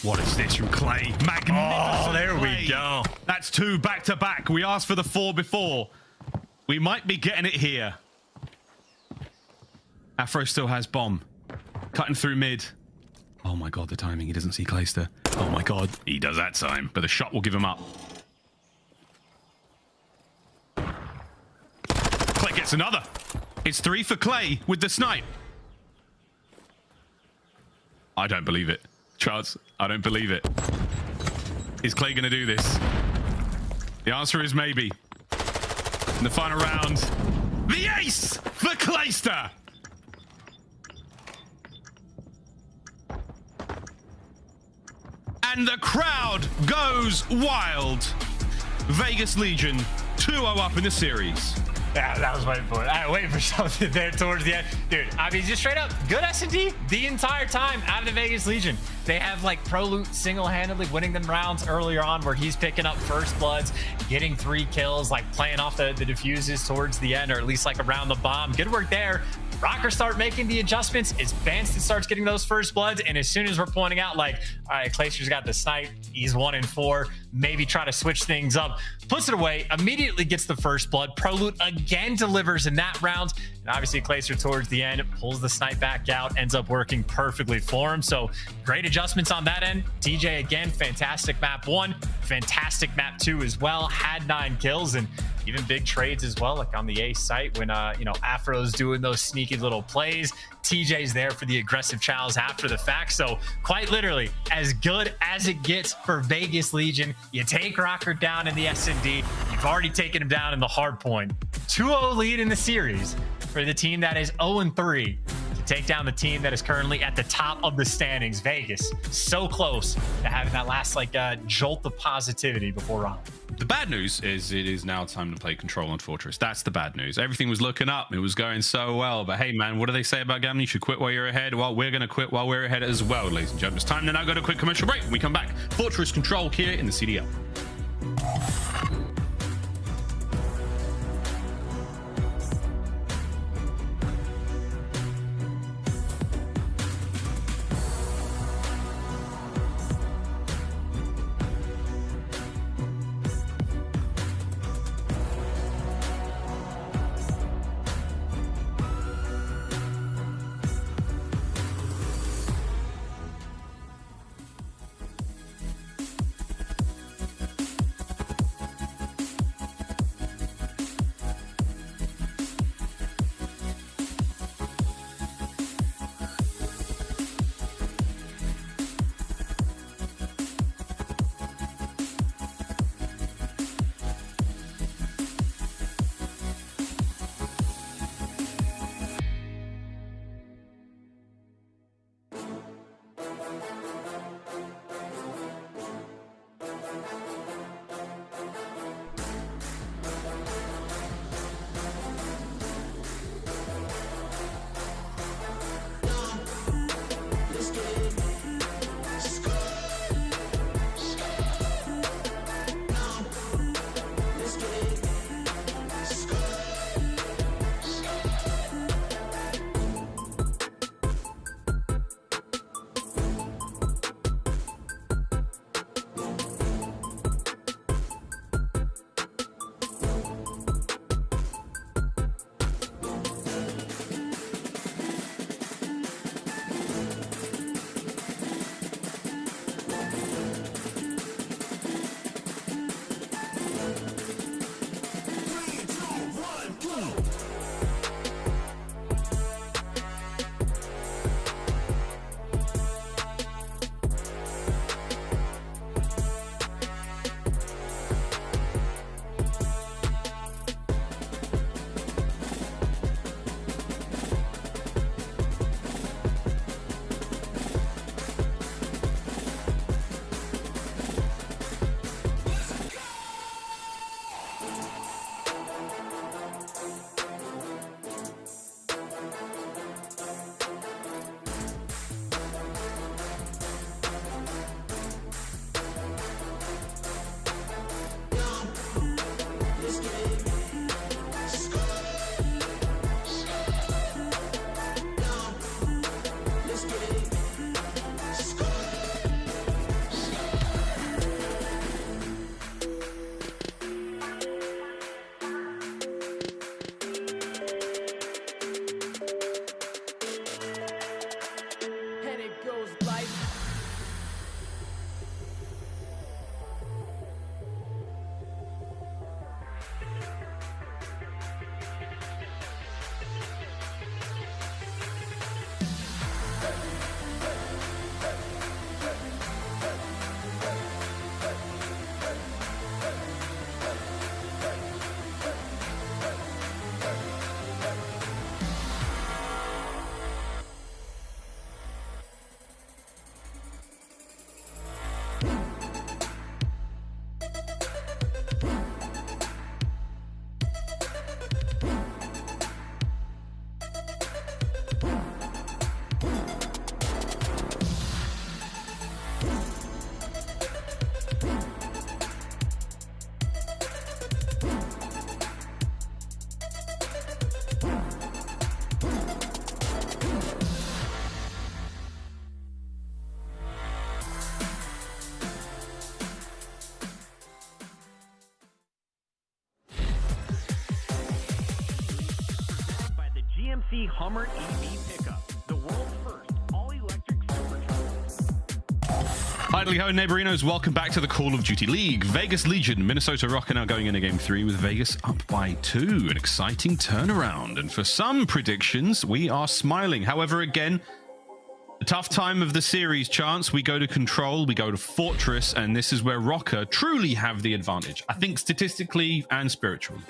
Speaker 1: What is this from Clay? Magnificent.
Speaker 2: Oh, there we go.
Speaker 1: That's 2 back-to-back. We asked for the 4 before. We might be getting it here. Afro still has bomb. Cutting through mid. Oh my god, the timing. He doesn't see Clayster. Oh my god. He does that time, but the shot will give him up. Clay gets another. It's 3 for Clay with the snipe. I don't believe it. Charles, I don't believe it. Is Clay going to do this? The answer is maybe. In the final round, the ace for Clayster. And the crowd goes wild. Vegas Legion 2-0 up in the series.
Speaker 2: Yeah, that was waiting for it. I waiting for something there towards the end. Dude, I mean, just straight up, good S&D the entire time out of the Vegas Legion. They have, like, ProLoot single-handedly winning them rounds earlier on where he's picking up first bloods, getting 3 kills, like, playing off the diffuses towards the end, or at least, like, around the bomb. Good work there. Røkkr start making the adjustments. It's Bance that starts getting those first bloods, and as soon as we're pointing out, like, all right, Clayster's got the snipe, he's 1-4, maybe try to switch things up, puts it away, immediately gets the first blood. ProLoot again delivers in that round, and obviously Clayster towards the end pulls the snipe back out, ends up working perfectly for him. So great adjustments on that end. TJ again, fantastic map 1, fantastic map 2 as well, had 9 kills, and even big trades as well, like on the A site when you know, Afro's doing those sneaky little plays. TJ's there for the aggressive chows after the fact. So quite literally, as good as it gets for Vegas Legion. You take Røkkr down in the S&D. You've already taken him down in the hard point. 2-0 lead in the series for the team that is 0-3 to take down the team that is currently at the top of the standings. Vegas, so close to having that last like jolt of positivity before round.
Speaker 1: The bad news is it is now time to play Control on Fortress. That's the bad news. Everything was looking up. It was going so well. But hey, man, what do they say about gambling? You should quit while you're ahead. Well, we're going to quit while we're ahead as well, ladies and gentlemen. It's time to now go to a quick commercial break. When we come back, Fortress Control here in the CDL.
Speaker 3: GMC Hummer EV pickup, the world's first all-electric supercharger.
Speaker 1: Hi, ho, neighborinos. Welcome back to the Call of Duty League. Vegas Legion, Minnesota Røkkr now going into Game 3 with Vegas up by 2. An exciting turnaround. And for some predictions, we are smiling. However, again, The tough time of the series, Chance. We go to Control, we go to Fortress, and this is where Røkkr truly have the advantage. I think statistically and spiritually.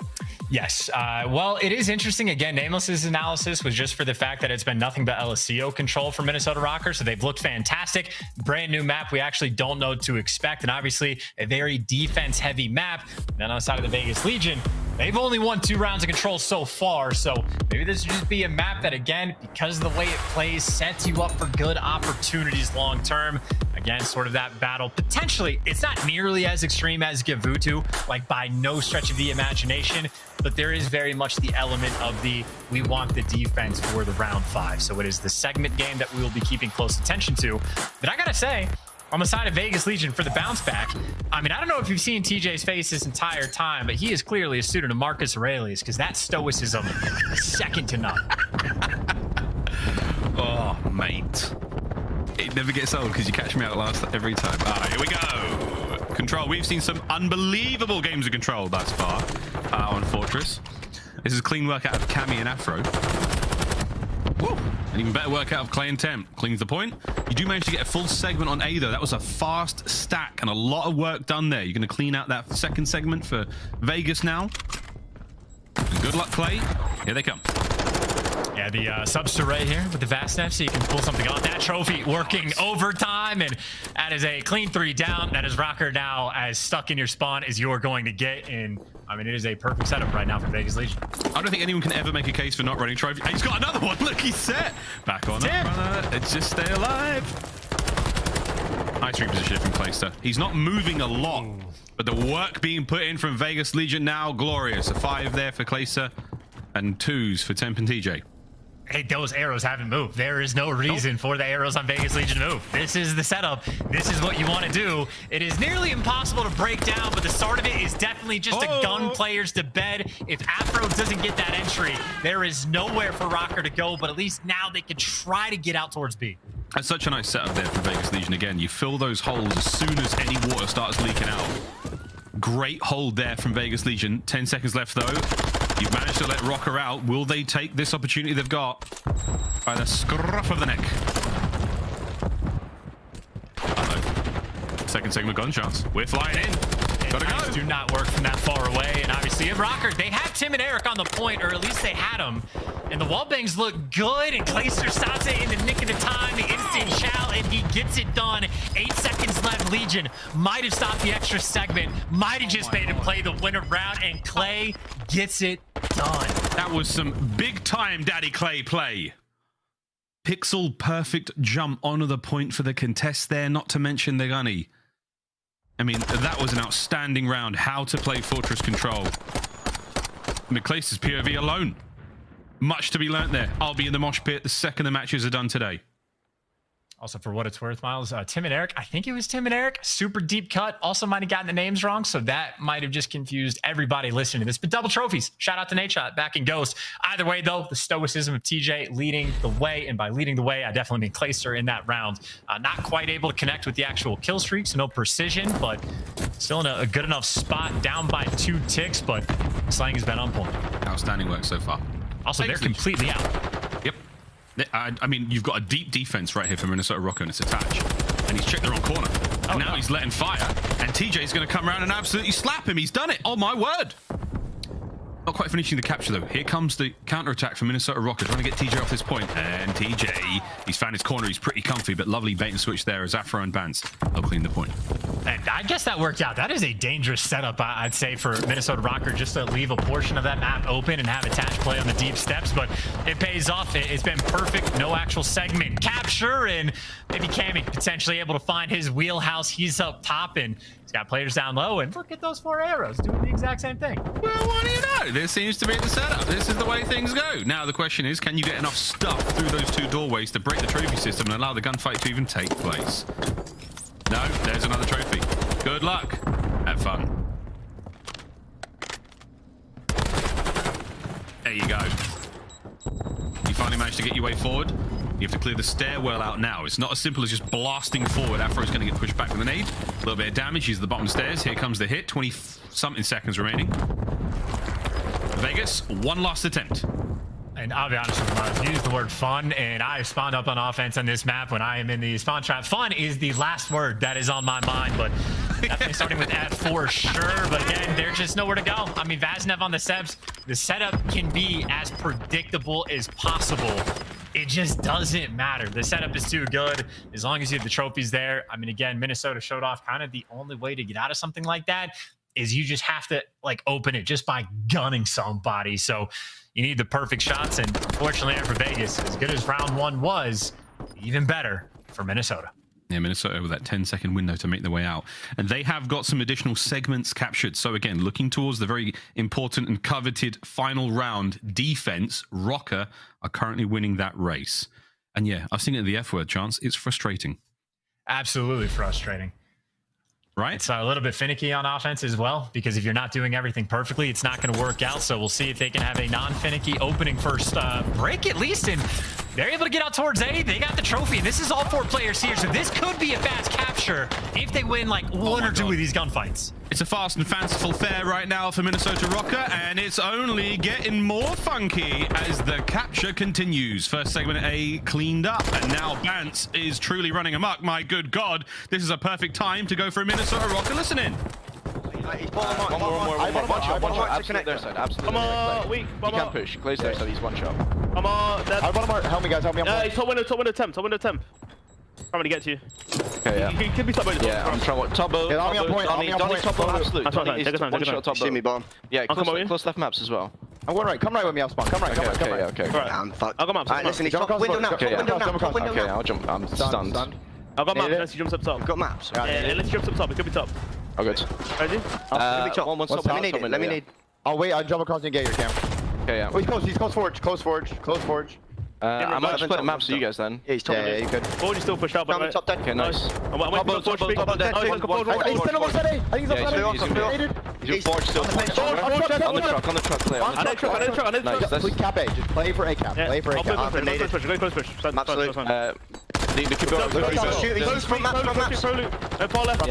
Speaker 2: Yes. Well, it is interesting. Again, Nameless's analysis was just for the fact that it's been nothing but LSCO control for Minnesota Røkkr, so they've looked fantastic. Brand new map we actually don't know what to expect, and obviously a very defense-heavy map. And then on the side of the Vegas Legion, they've only won 2 rounds of Control so far, so maybe this would just be a map that, again, because of the way it plays, sets you up for good opportunities long term. Again, sort of that battle. Potentially, it's not nearly as extreme as Gavutu, like by no stretch of the imagination, but there is very much the element of the we want the defense for the round 5. So it is the segment game that we will be keeping close attention to. But I gotta say, on the side of Vegas Legion for the bounce back, I mean, I don't know if you've seen TJ's face this entire time, but he is clearly a student of Marcus Aurelius, because that stoicism is second to none.
Speaker 1: Oh, mate. It never gets old because you catch me out last every time. All right, here we go. Control. We've seen some unbelievable games of Control thus far on Fortress. This is a clean work out of Cammy and Afro. Woo! An even better work out of Clay and Temp. Cleans the point. You do manage to get a full segment on A, though. That was a fast stack and a lot of work done there. You're going to clean out that second segment for Vegas now. Good luck, Clay. Here they come.
Speaker 2: Yeah, the subs to Ray here with the vast F, so you can pull something off. That trophy working overtime, and that is a clean 3 down. That is Røkkr now as stuck in your spawn as you're going to get. And I mean, it is a perfect setup right now for Vegas Legion.
Speaker 1: I don't think anyone can ever make a case for not running trophy. He's got another one. Look, he's set. Back on it. Let's just stay alive. Nice reposition from Priestahh. He's not moving a lot, but the work being put in from Vegas Legion now, glorious. A 5 there for Priestahh and 2s for Temp and TJ.
Speaker 2: Hey, those arrows haven't moved. There is no reason for the arrows on Vegas Legion to move. This is the setup. This is what you want to do. It is nearly impossible to break down, but the start of it is definitely just a gun players to bed. If Afro doesn't get that entry, there is nowhere for Røkkr to go, but at least now they can try to get out towards B.
Speaker 1: That's such a nice setup there for Vegas Legion. Again, you fill those holes as soon as any water starts leaking out. Great hold there from Vegas Legion. 10 seconds left, though. You've managed to let Røkkr out. Will they take this opportunity they've got by the scruff of the neck? Uh-oh. Second segment gun chance. We're flying in. Gotta go.
Speaker 2: Do not work from that far away. And obviously, in Røkkr, they have Tim and Eric on the point, or at least they had them. And the wallbangs look good. And Clayster stops it in the nick of the time. The instant chow, and he gets it done. 8 seconds left. Legion might have stopped the extra segment. Might have just made him play the winner round. And Clay gets it done.
Speaker 1: That was some big time Daddy Clay play. Pixel perfect jump onto the point for the contest there, not to mention the gunny. I mean, that was an outstanding round. How to play Fortress Control. McClace's POV alone. Much to be learnt there. I'll be in the mosh pit the second the matches are done today.
Speaker 2: Also, for what it's worth, Miles, Tim and Eric, I think it was Tim and Eric, super deep cut. Also might have gotten the names wrong, so that might have just confused everybody listening to this. But double trophies. Shout out to Nadeshot back in Ghost. Either way, though, the stoicism of TJ leading the way, and by leading the way, I definitely mean Clayster in that round. Not quite able to connect with the actual kill streak, so no precision, but still in a good enough spot, down by 2 ticks, but Slang has been on point.
Speaker 1: Outstanding work so far.
Speaker 2: Also, they're completely out.
Speaker 1: Yep. I mean, you've got a deep defense right here for Minnesota Røkkr, and it's attached. And he's checked the wrong corner. And now he's letting fire. And TJ's going to come around and absolutely slap him. He's done it. Oh, my word. Not quite finishing the capture, though. Here comes the counterattack from Minnesota Røkkr, trying to get TJ off this point. And TJ, he's found his corner. He's pretty comfy, but lovely bait and switch there as Afro and Bance will clean the point.
Speaker 2: And I guess that worked out. That is a dangerous setup, I'd say, for Minnesota Røkkr, just to leave a portion of that map open and have attached play on the deep steps. But it pays off. It's been perfect. No actual segment capture, and maybe Cammy potentially able to find his wheelhouse. He's up top, and he's got players down low. And look at those 4 arrows doing the exact same thing.
Speaker 1: Well, what do you know? This seems to be the setup. This is the way things go. Now the question is, can you get enough stuff through those 2 doorways to break the trophy system and allow the gunfight to even take place? No, there's another trophy. Good luck. Have fun. There you go. You finally managed to get your way forward. You have to clear the stairwell out now. It's not as simple as just blasting forward. Afro's going to get pushed back with a nade. A little bit of damage. He's at the bottom of the stairs. Here comes the hit. 20-something seconds remaining. Vegas, 1 last attempt.
Speaker 2: And I'll be honest with you, I've used the word fun, and I spawned up on offense on this map when I am in the spawn trap. Fun is the last word that is on my mind, but definitely starting with F for sure. But again, there's just nowhere to go. I mean, Vaznev on the Sebs, the setup can be as predictable as possible. It just doesn't matter. The setup is too good as long as you have the trophies there. I mean, again, Minnesota showed off kind of the only way to get out of something like that is you just have to like open it just by gunning somebody. So you need the perfect shots, and unfortunately for Vegas, as good as round one was, even better for Minnesota.
Speaker 1: Yeah, Minnesota with that 10-second window to make their way out. And they have got some additional segments captured. So again, looking towards the very important and coveted final round, defense, Røkkr are currently winning that race. And yeah, I was thinking of the F word, Chance. It's frustrating.
Speaker 2: Absolutely frustrating.
Speaker 1: Right?
Speaker 2: It's a little bit finicky on offense as well, because if you're not doing everything perfectly, it's not going to work out. So we'll see if they can have a non-finicky opening first break at least. And they're able to get out towards A. They got the trophy. This is all 4 players here. So this could be a fast capture if they win like one or two of these gunfights.
Speaker 1: It's a fast and fanciful fare right now for Minnesota Røkkr, and it's only getting more funky as the capture continues. First segment A cleaned up, and now Bance is truly running amok. My good God, this is a perfect time to go for a Minnesota Røkkr. Listen in.
Speaker 4: He's one more. Absolutely their side. Absolutely.
Speaker 5: Come on, weak.
Speaker 4: He can't push. Close their side. He's one shot.
Speaker 5: Come on.
Speaker 6: Help me, guys. Help me.
Speaker 5: He's top window temp. Trying to get to you.
Speaker 4: Okay, yeah.
Speaker 5: He could be top window.
Speaker 4: Yeah, I'm trying to top bow.
Speaker 6: Yeah, Donnie on point.
Speaker 4: Donnie top bow. Absolutely. Donnie is one shot top bow.
Speaker 6: See me, bomb.
Speaker 4: Yeah, close left maps as well.
Speaker 6: I'm going right. Come right with me. I'll spawn. Come right.
Speaker 4: Okay.
Speaker 5: Alright,
Speaker 6: I'm fucked.
Speaker 5: I'll go maps.
Speaker 6: Alright, listen. He's top window now.
Speaker 4: Okay,
Speaker 6: Window
Speaker 4: I'll jump. I'm stunned.
Speaker 5: I'll go maps unless he jumps up top.
Speaker 6: Got maps.
Speaker 5: Yeah, let's jump up top. It could be top.
Speaker 4: Oh, good.
Speaker 5: Ready?
Speaker 4: One stop.
Speaker 6: Let me need. I'll wait. I'll jump across and get your cam.
Speaker 4: Okay, yeah.
Speaker 6: Oh, he's close forge. Close forge.
Speaker 4: I might split maps to you guys then.
Speaker 6: Yeah, he's top. Yeah, you could.
Speaker 5: Forge is still pushed out, by the way.
Speaker 6: Top dead.
Speaker 4: Okay, nice.
Speaker 5: I'm waiting for Forge to speak.
Speaker 6: He's still on side. I think he's on side.
Speaker 4: He's Forge still. On the truck, clear.
Speaker 5: I know truck.
Speaker 4: Nice.
Speaker 6: Please cap A. Just play for A cap. Play for A cap.
Speaker 5: Close push.
Speaker 4: The
Speaker 6: He's from maps.
Speaker 5: Far left.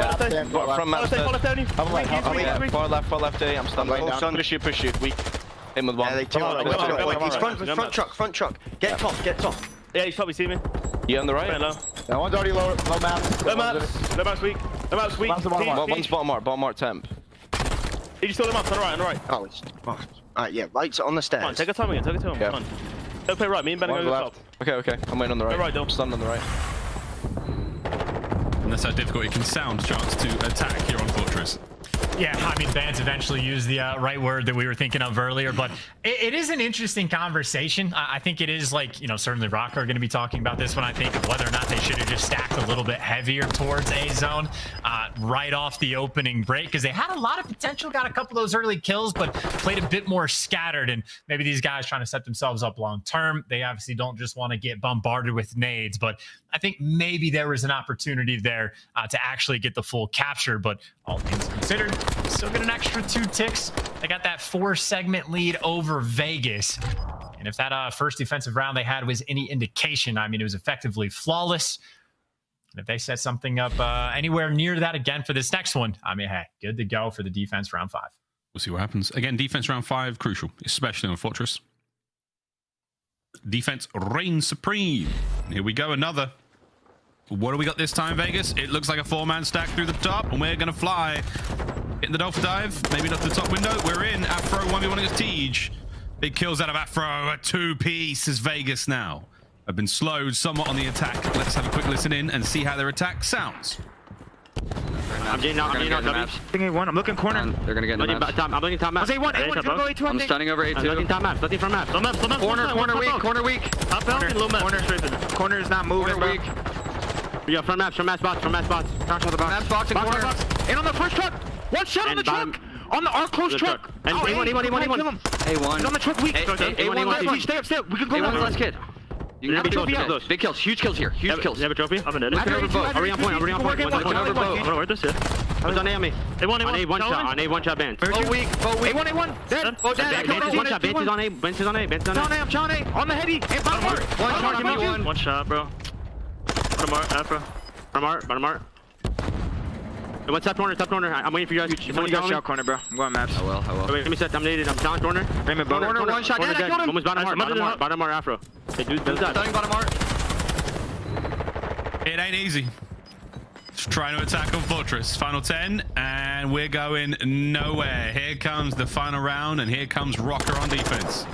Speaker 4: From maps.
Speaker 5: Far left.
Speaker 4: Far left A. I'm stunned. Push you. Weak. In with one.
Speaker 6: He's front truck. Get top.
Speaker 5: Yeah, he's probably seen me.
Speaker 4: You on the right?
Speaker 6: That one's already low maps.
Speaker 5: Low maps weak.
Speaker 4: One's bottom art temp.
Speaker 5: He just still low maps on the right.
Speaker 6: Oh, it's alright, yeah, right's on the stairs.
Speaker 5: Come on, take your time again.
Speaker 4: Yeah.
Speaker 5: Come on. Don't play right. Me and Ben are going to the top.
Speaker 4: Okay. I'm waiting on the right.
Speaker 5: Right, Dom.
Speaker 4: Stunned on the right.
Speaker 1: And that's how difficult it can sound, Chance, to attack here on Fortress.
Speaker 2: Yeah, I mean, Bance eventually used the right word that we were thinking of earlier, but it is an interesting conversation. I think it is like, certainly Røkkr are going to be talking about this when I think of whether or not they should have just stacked a little bit heavier towards A zone right off the opening break, because they had a lot of potential, got a couple of those early kills, but played a bit more scattered. And maybe these guys trying to set themselves up long term, they obviously don't just want to get bombarded with nades, but I think maybe there was an opportunity there to actually get the full capture. But all things considered, still get an extra 2 ticks. They got that 4-segment lead over Vegas. And if that first defensive round they had was any indication, I mean, it was effectively flawless. And if they set something up anywhere near that again for this next one, I mean, hey, good to go for the defense round 5.
Speaker 1: We'll see what happens. Again, defense round 5, crucial, especially on Fortress. Defense reigns supreme. Here we go, another. What do we got this time, Vegas? It looks like a 4-man stack through the top, and we're going to fly. Hitting the dolphin dive, maybe not the top window. We're in. Afro 1v1 against Thieves. Big kills out of Afro. A 2-piece is Vegas now. Have been slowed somewhat on the attack. Let's have a quick listen in and see how their attack sounds.
Speaker 7: I'm getting out. I'm looking corner.
Speaker 8: They're gonna get in the maps.
Speaker 7: I'm looking top maps.
Speaker 8: I'm stunning over A2.
Speaker 7: I'm looking top maps. Looking for maps.
Speaker 8: Corner weak.
Speaker 7: Corner is not moving.
Speaker 8: Corner weak.
Speaker 7: Yeah, front maps spots.
Speaker 8: Maps box in corner.
Speaker 7: And on the first truck. One shot on the truck. On the our close truck.
Speaker 5: And
Speaker 7: A1.
Speaker 8: A1.
Speaker 7: He's on the truck weak.
Speaker 8: A1.
Speaker 7: Stay up. We can go
Speaker 8: A1's
Speaker 7: down.
Speaker 8: last kid. You can have a trophy. Big kills. Huge kills here. Huge kills.
Speaker 5: You have a trophy? I'm in it.
Speaker 7: Looking over boat. Are we on point?
Speaker 5: Looking over boat. I'm gonna work this shit.
Speaker 7: I was on A on me. On A1 shot Bance.
Speaker 8: Boat weak.
Speaker 7: A1. Dead. Bance is on A. Bance is on A. I'm shot A. On the heady.
Speaker 5: One shot, bro. Bottom art, Afro. Bottom art.
Speaker 8: One top corner. I'm waiting for you guys.
Speaker 7: Someone got shot corner, bro. I'm going maps.
Speaker 8: I will. Wait, give me a sec. I'm naded. I'm down corner.
Speaker 7: Raymond, corner. One shot.
Speaker 8: Corner
Speaker 7: Yeah, I
Speaker 8: dead.
Speaker 7: killed him.
Speaker 8: One was bottom art, Afro. Hey, dude, that.
Speaker 7: Starting bottom art.
Speaker 1: It ain't easy. Just trying to attack on Fortress. Final 10, and we're going nowhere. Here comes the final round, and here comes Røkkr on defense.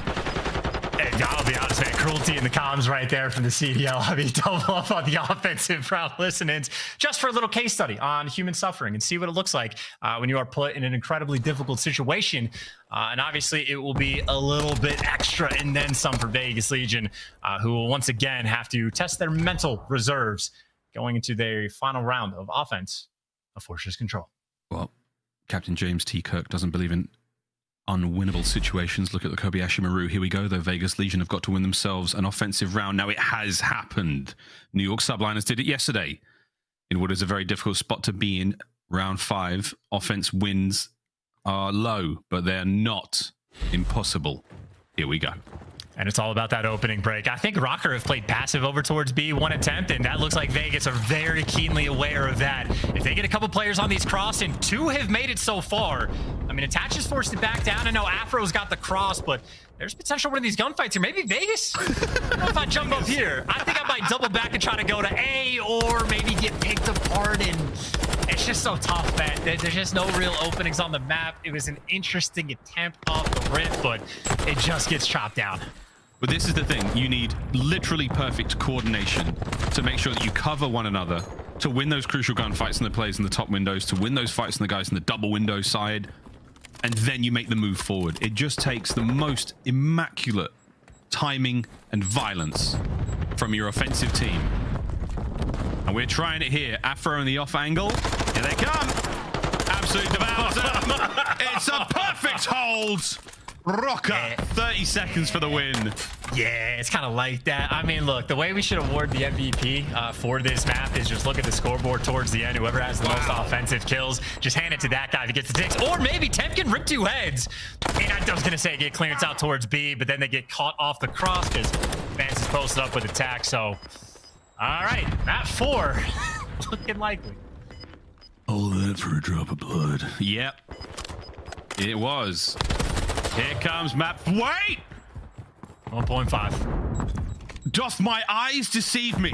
Speaker 2: And I'll be honest, man, cruelty in the comms right there from the CDL. I mean, double up on the offensive round listenings just for a little case study on human suffering and see what it looks like when you are put in an incredibly difficult situation. And obviously, it will be a little bit extra and then some for Vegas Legion, who will once again have to test their mental reserves going into their final round of offense of Fortress Control.
Speaker 1: Well, Captain James T. Kirk doesn't believe in unwinnable situations. Look at the Kobayashi Maru. Here we go, though. Vegas Legion have got to win themselves an offensive round. Now, it has happened. New York Subliners did it yesterday in what is a very difficult spot to be in. Round 5, offense wins are low, but they're not impossible. Here we go.
Speaker 2: And it's all about that opening break. I think Røkkr have played passive over towards B, 1 attempt, and that looks like Vegas are very keenly aware of that. If they get a couple players on these cross, and 2 have made it so far, I mean, Attach is forced to back down. I know Afro's got the cross, but there's potential one of these gunfights here. Maybe Vegas? I don't know if I jump up here. I think I might double back and try to go to A, or maybe get picked apart, and it's just so tough, man. There's just no real openings on the map. It was an interesting attempt off the rip, but it just gets chopped down.
Speaker 1: But this is the thing. You need literally perfect coordination to make sure that you cover one another, to win those crucial gunfights in the plays in the top windows, to win those fights in the guys in the double window side, and then you make the move forward. It just takes the most immaculate timing and violence from your offensive team. And we're trying it here. Afro in the off angle. Here they come. Absolutely devours them. It's a perfect hold. Røkkr, 30 seconds for the win.
Speaker 2: Yeah, it's kind of like that. I mean, look, the way we should award the MVP for this map is just look at the scoreboard towards the end. Whoever has the most offensive kills, just hand it to that guy to get the ticks. Or maybe Temp can rip 2 heads. And I was going to say get clearance out towards B, but then they get caught off the cross because Bance is posted up with attack. So, all right, map 4 looking likely.
Speaker 1: All that for a drop of blood. Yep, it was. Here comes map. Wait!
Speaker 2: 1.5.
Speaker 1: Doth my eyes deceive me?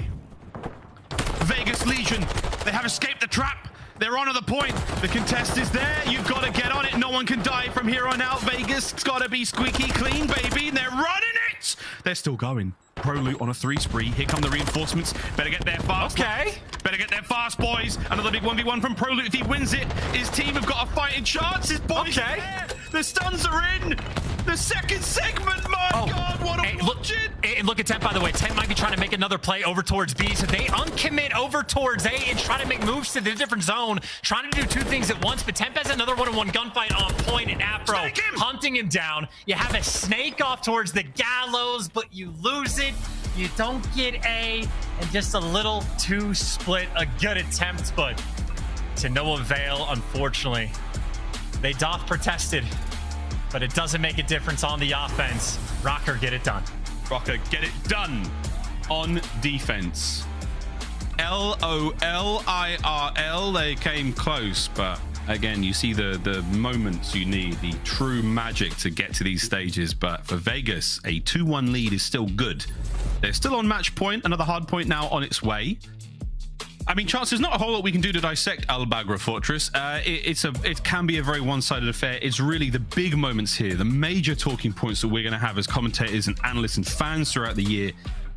Speaker 1: Vegas Legion, they have escaped the trap. They're onto the point. The contest is there. You've got to get on it. No one can die from here on out. Vegas, it's got to be squeaky clean, baby. They're running it. They're still going. ProLoot on a 3 spree. Here come the reinforcements. Better get there fast.
Speaker 2: Okay.
Speaker 1: Better get there fast, boys. Another big 1v1 from ProLoot. If he wins it, his team have got a fighting chance. His boys are there. The stuns are in. The second segment, my God, what a
Speaker 2: look at Temp, by the way. Temp might be trying to make another play over towards B, so they uncommit over towards A and try to make moves to the different zone, trying to do 2 things at once, but Temp has another one-on-one gunfight on point, and Afro hunting him down. You have a snake off towards the gallows, but you lose it. You don't get A, and just a little 2 split. A good attempt, but to no avail, unfortunately. They doth protested, but it doesn't make a difference on the offense. Røkkr get it done.
Speaker 1: Røkkr get it done on defense. LOLIRL, they came close, but again, you see the moments you need, the true magic to get to these stages. But for Vegas, a 2-1 lead is still good. They're still on match point, another hard point now on its way. I mean, Chance, there's not a whole lot we can do to dissect aBeZy Fortress. It can be a very one-sided affair. It's really the big moments here, the major talking points that we're going to have as commentators and analysts and fans throughout the year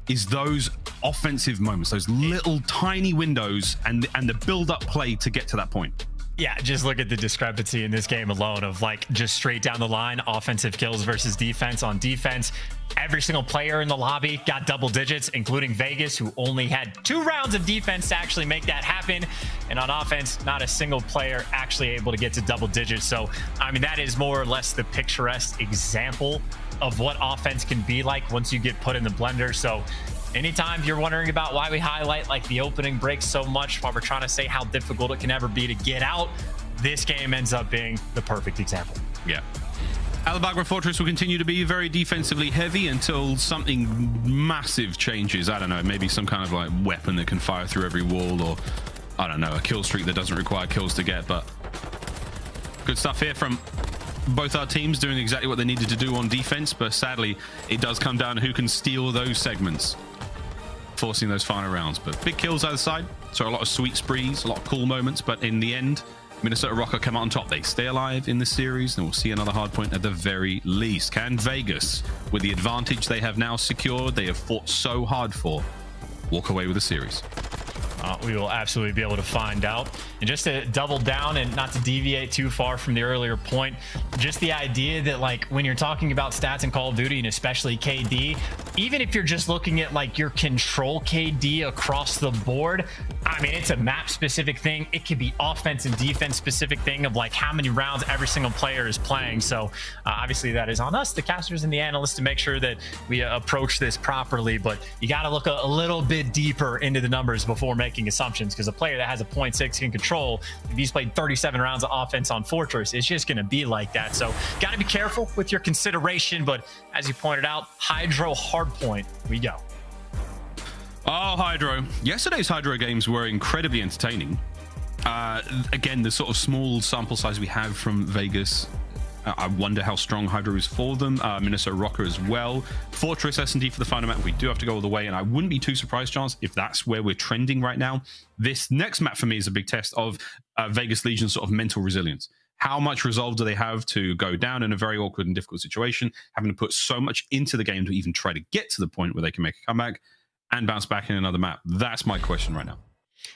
Speaker 1: is those offensive moments, those little tiny windows and the build-up play to get to that point.
Speaker 2: Yeah, just look at the discrepancy in this game alone of like just straight down the line, offensive kills versus defense. On defense, every single player in the lobby got double digits, including Vegas, who only had 2 rounds of defense to actually make that happen. And on offense, not a single player actually able to get to double digits. So, I mean, that is more or less the picturesque example of what offense can be like once you get put in the blender. So anytime you're wondering about why we highlight like the opening break so much while we're trying to say how difficult it can ever be to get out, this game ends up being the perfect example.
Speaker 1: Yeah. aBeZy Fortress will continue to be very defensively heavy until something massive changes. I don't know, maybe some kind of like weapon that can fire through every wall, or I don't know, a kill streak that doesn't require kills to get. But good stuff here from both our teams, doing exactly what they needed to do on defense. But sadly, it does come down to who can steal those segments, forcing those final rounds. But big kills either side, so a lot of sweet sprees, a lot of cool moments. But in the end, Minnesota Røkkr come out on top. They stay alive in this series, and we'll see another hard point at the very least. Can Vegas, with the advantage they have now secured, they have fought so hard for, walk away with the series?
Speaker 2: We will absolutely be able to find out. And just to double down and not to deviate too far from the earlier point, just the idea that like when you're talking about stats in Call of Duty and especially KD, even if you're just looking at like your control KD across the board, I mean, it's a map specific thing. It could be offense and defense specific thing of like how many rounds every single player is playing. So obviously that is on us, the casters and the analysts, to make sure that we approach this properly. But you got to look a little bit deeper into the numbers before making assumptions, because a player that has a 0.6 in control, if he's played 37 rounds of offense on Fortress, it's just going to be like that. So got to be careful with your consideration. But as you pointed out, HyDra hardpoint, we go.
Speaker 1: Oh, HyDra. Yesterday's HyDra games were incredibly entertaining. Again, the sort of small sample size we have from Vegas, I wonder how strong HyDra is for them. Minnesota Røkkr as well. Fortress S&D for the final map. We do have to go all the way, and I wouldn't be too surprised, Chance, if that's where we're trending right now. This next map for me is a big test of Vegas Legion's sort of mental resilience. How much resolve do they have to go down in a very awkward and difficult situation, having to put so much into the game to even try to get to the point where they can make a comeback and bounce back in another map? That's my question right now.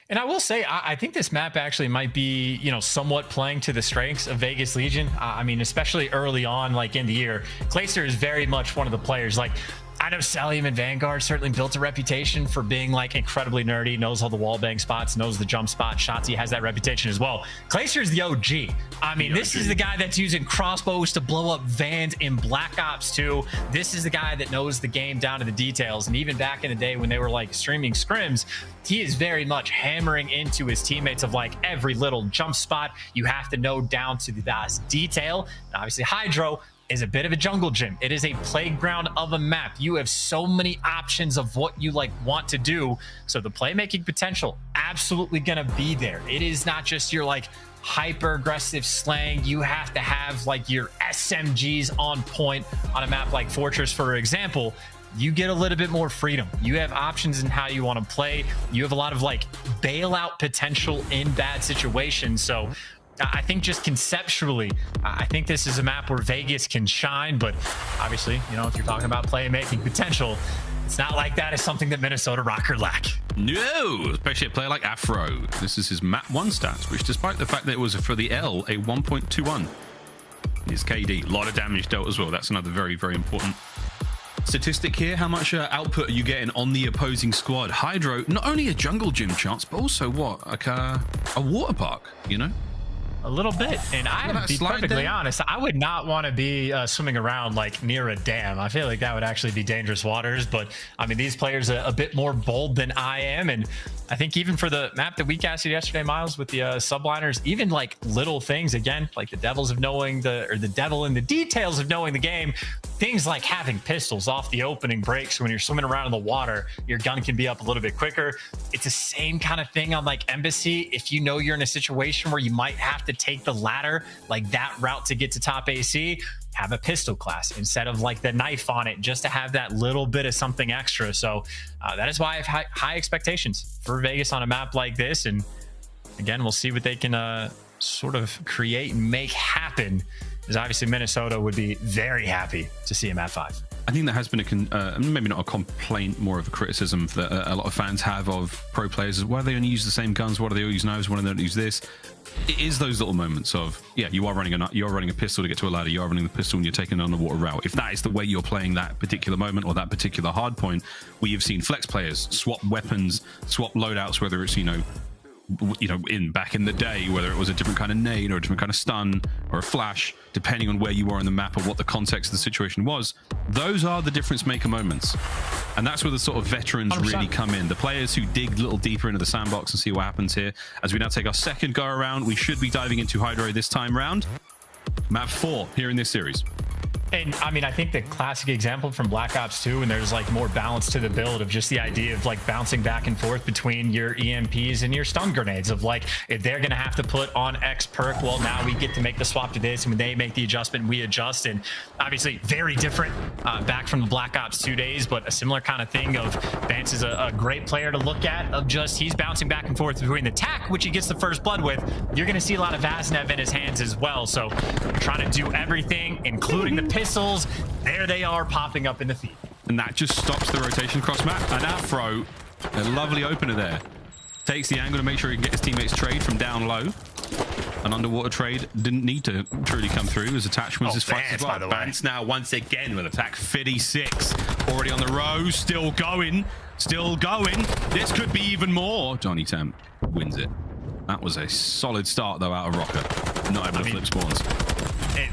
Speaker 2: And I will say, I think this map actually might be, you know, somewhat playing to the strengths of Vegas Legion. I mean, especially early on, like in the year, Clayster is very much one of the players. Like, I know Cellium and Vanguard certainly built a reputation for being like incredibly nerdy, knows all the wallbang spots, knows the jump spot. Shotzzy has that reputation as well. Clayster is the OG. I mean, this is the guy that's using crossbows to blow up vans in Black Ops 2. This is the guy that knows the game down to the details. And even back in the day when they were like streaming scrims, he is very much hammering into his teammates of like every little jump spot you have to know down to the last detail. And obviously HyDra is a bit of a jungle gym. It is a playground of a map. You have so many options of what you like want to do. So the playmaking potential absolutely gonna be there. It is not just your like hyper aggressive slang. You have to have like your SMGs on point on a map like Fortress, for example. You get a little bit more freedom. You have options in how you want to play. You have a lot of like bailout potential in bad situations. So I think just conceptually, I think this is a map where Vegas can shine. But obviously, you know, if you're talking about playmaking potential, it's not like that is something that Minnesota Røkkr lack.
Speaker 1: No, especially a player like Afro. This is his map 1 stats, which despite the fact that it was for the L, a 1.21. His KD, a lot of damage dealt as well. That's another very, very important statistic here. How much output are you getting on the opposing squad? HyDra, not only a jungle gym chance, but also what, like a water park, you know?
Speaker 2: A little bit. And I would be perfectly honest, I would not want to be swimming around like near a dam. I feel like that would actually be dangerous waters. But I mean, these players are a bit more bold than I am. And I think even for the map that we casted yesterday, Miles, with the Subliners, even like little things, again, like the devils of knowing the devil in the details of knowing the game, things like having pistols off the opening break. So when you're swimming around in the water, your gun can be up a little bit quicker. It's the same kind of thing on like aBeZy. If you know you're in a situation where you might have to take the ladder, like that route to get to top AC, have a pistol class instead of like the knife on it, just to have that little bit of something extra. So that is why I have high expectations for Vegas on a map like this. And again, we'll see what they can sort of create and make happen, because obviously Minnesota would be very happy to see him at 5.
Speaker 1: I think that has been maybe not a complaint, more of a criticism that a lot of fans have of pro players. Is why they only use the same guns, why do they all use knives, why do they don't use this? It is those little moments of, yeah, you are running a pistol to get to a ladder, you are running the pistol when you're taking an underwater route. If that is the way you're playing that particular moment or that particular hard point, we have seen flex players swap weapons, swap loadouts, whether it's, you know, back in the day, whether it was a different kind of nade or a different kind of stun or a flash, depending on where you are in the map or what the context of the situation was. Those are the difference maker moments, and that's where the sort of veterans 100%. Really come in, the players who dig a little deeper into the sandbox and see what happens here. As we now take our second go around, we should be diving into HyDra this time round. Map 4 here in this series.
Speaker 2: And I mean, I think the classic example from Black Ops 2, and there's like more balance to the build of just the idea of like bouncing back and forth between your EMPs and your stun grenades of like, if they're going to have to put on X perk, well, now we get to make the swap to this, and when they make the adjustment, we adjust. And obviously very different back from the Black Ops 2 days, but a similar kind of thing of Bance is a great player to look at of just, he's bouncing back and forth between the tack, which he gets the first blood with. You're going to see a lot of Vaznev in his hands as well. So you're trying to do everything, including the pistols. There they are popping up in the feed.
Speaker 1: And that just stops the rotation across map. And Afro, a lovely opener there. Takes the angle to make sure he can get his teammates trade from down low. An underwater trade didn't need to truly come through. His attachments is fast as well. Bance now once again with attack 56. Already on the row, still going. Still going. This could be even more. Johnny Temp wins it. That was a solid start though out of Røkkr. Not able to flip spawns.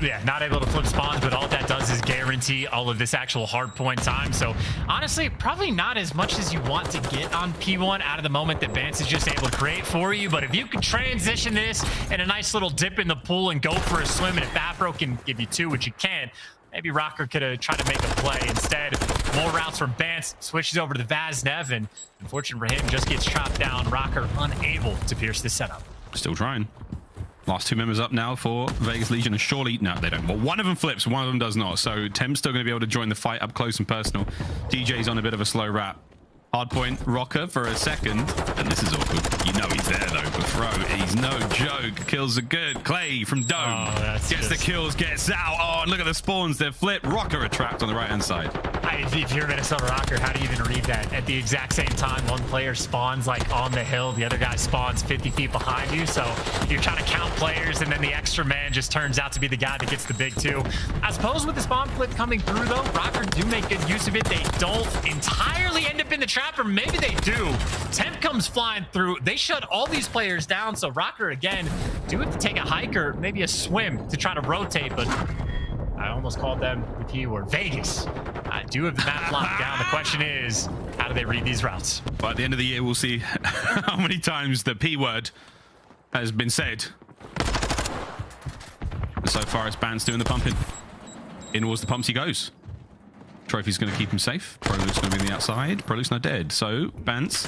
Speaker 2: Yeah, not able to flip spawns, but all that does is guarantee all of this actual hard point time. So honestly, probably not as much as you want to get on P1 out of the moment that Bance is just able to create for you. But if you can transition this and a nice little dip in the pool and go for a swim, and if Afro can give you 2, which you can, maybe Røkkr could have tried to make a play. Instead, more routes from Bance, switches over to the Vaznev, and unfortunately for him, just gets chopped down. Røkkr unable to pierce this setup.
Speaker 1: Still trying. Last 2 members up now for Vegas Legion, and surely, no, they don't. Well, one of them flips, one of them does not. So Temp's still going to be able to join the fight up close and personal. DJ's on a bit of a slow wrap. Hard point, Røkkr for a second, and this is awkward. You know he's there though, but Fro, he's no joke. Kills are good. Clay from Dome gets the kills, gets out. Oh, and look at the spawns. They're flipped. Røkkr are trapped on the right-hand side.
Speaker 2: If you're Minnesota Røkkr, how do you even read that? At the exact same time, one player spawns like on the hill, the other guy spawns 50 feet behind you. So you're trying to count players, and then the extra man just turns out to be the guy that gets the big 2. I suppose with the spawn flip coming through though, Røkkr do make good use of it. They don't entirely end up in the trap, or maybe they do. Temp comes flying through. They shut all these players down, so Røkkr again do have to take a hike or maybe a swim to try to rotate, but I almost called them the keyword. Vegas. I do have the map locked down. The question is, how do they read these routes?
Speaker 1: But at the end of the year, we'll see how many times the P word has been said. So far, it's Bance doing the pumping. In towards the pumps he goes. Trophy's going to keep him safe. Prolude's going to be on the outside. Prolude's not dead. So, Bance,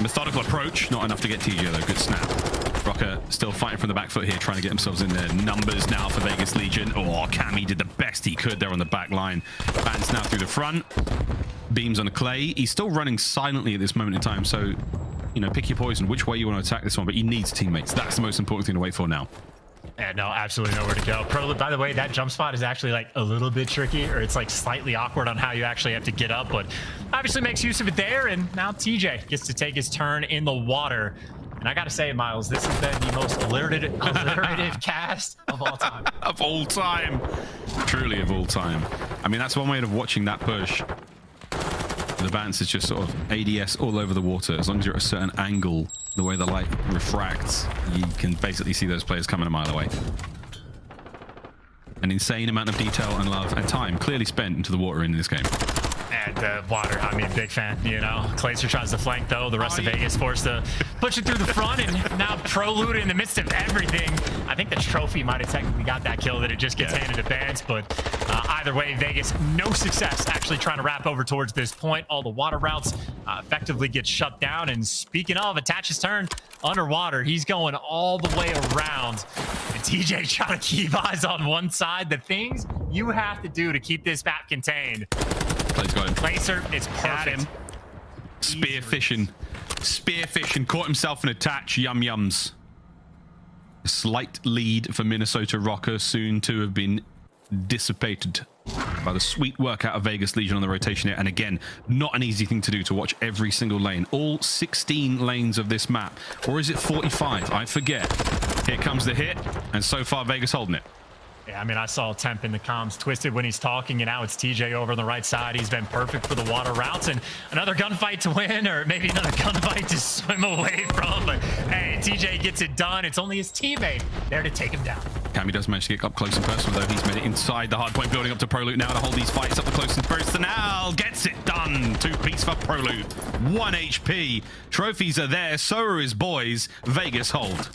Speaker 1: methodical approach. Not enough to get TJ though. Good snap. Røkkr still fighting from the back foot here, trying to get themselves in their numbers now for Vegas Legion. Oh, Cammy did the best he could there on the back line. Bance now through the front. Beams on the Clay. He's still running silently at this moment in time. So, you know, pick your poison. Which way you want to attack this one, but he needs teammates. That's the most important thing to wait for now.
Speaker 2: Yeah, no, absolutely nowhere to go. Prolude, by the way, that jump spot is actually like a little bit tricky, or it's like slightly awkward on how you actually have to get up, but obviously makes use of it there. And now TJ gets to take his turn in the water. And I got to say, Miles, this has been the most alliterative cast of all time.
Speaker 1: Of all time. Truly of all time. I mean, that's one way of watching that push. The Bance is just sort of ADS all over the water. As long as you're at a certain angle, the way the light refracts, you can basically see those players coming a mile away. An insane amount of detail and love and time clearly spent into the water in this game.
Speaker 2: And the water, I mean, big fan, you know. Clayster tries to flank, though. The rest of Vegas forced to push it through the front, and now Prolude in the midst of everything. I think the trophy might have technically got that kill, that it just gets handed to Bance, but either way, Vegas, no success actually trying to wrap over towards this point. All the water routes effectively get shut down, and speaking of, attach his turn underwater. He's going all the way around, and TJ trying to keep eyes on one side. The things you have to do to keep this map contained.
Speaker 1: Clay's got him.
Speaker 2: Clayster, it's perfect.
Speaker 1: Spear fishing. Spear fishing. Caught himself in a attach. Yum yums. A slight lead for Minnesota Røkkr, soon to have been dissipated by the sweet work out of Vegas Legion on the rotation here. And again, not an easy thing to do, to watch every single lane. All 16 lanes of this map. Or is it 45? I forget. Here comes the hit. And so far, Vegas holding it.
Speaker 2: Yeah, I mean, I saw Temp in the comms twisted when he's talking, and now it's TJ over on the right side. He's been perfect for the water routes, and another gunfight to win, or maybe another gunfight to swim away from. But hey, TJ gets it done. It's only his teammate there to take him down.
Speaker 1: Cammy does manage to get up close and personal, though. He's made it inside the hardpoint, building up to Prolude now to hold these fights up close and personal. Gets it done. 2-piece for Prolude. 1 HP. Trophies are there. So are his boys. Vegas hold.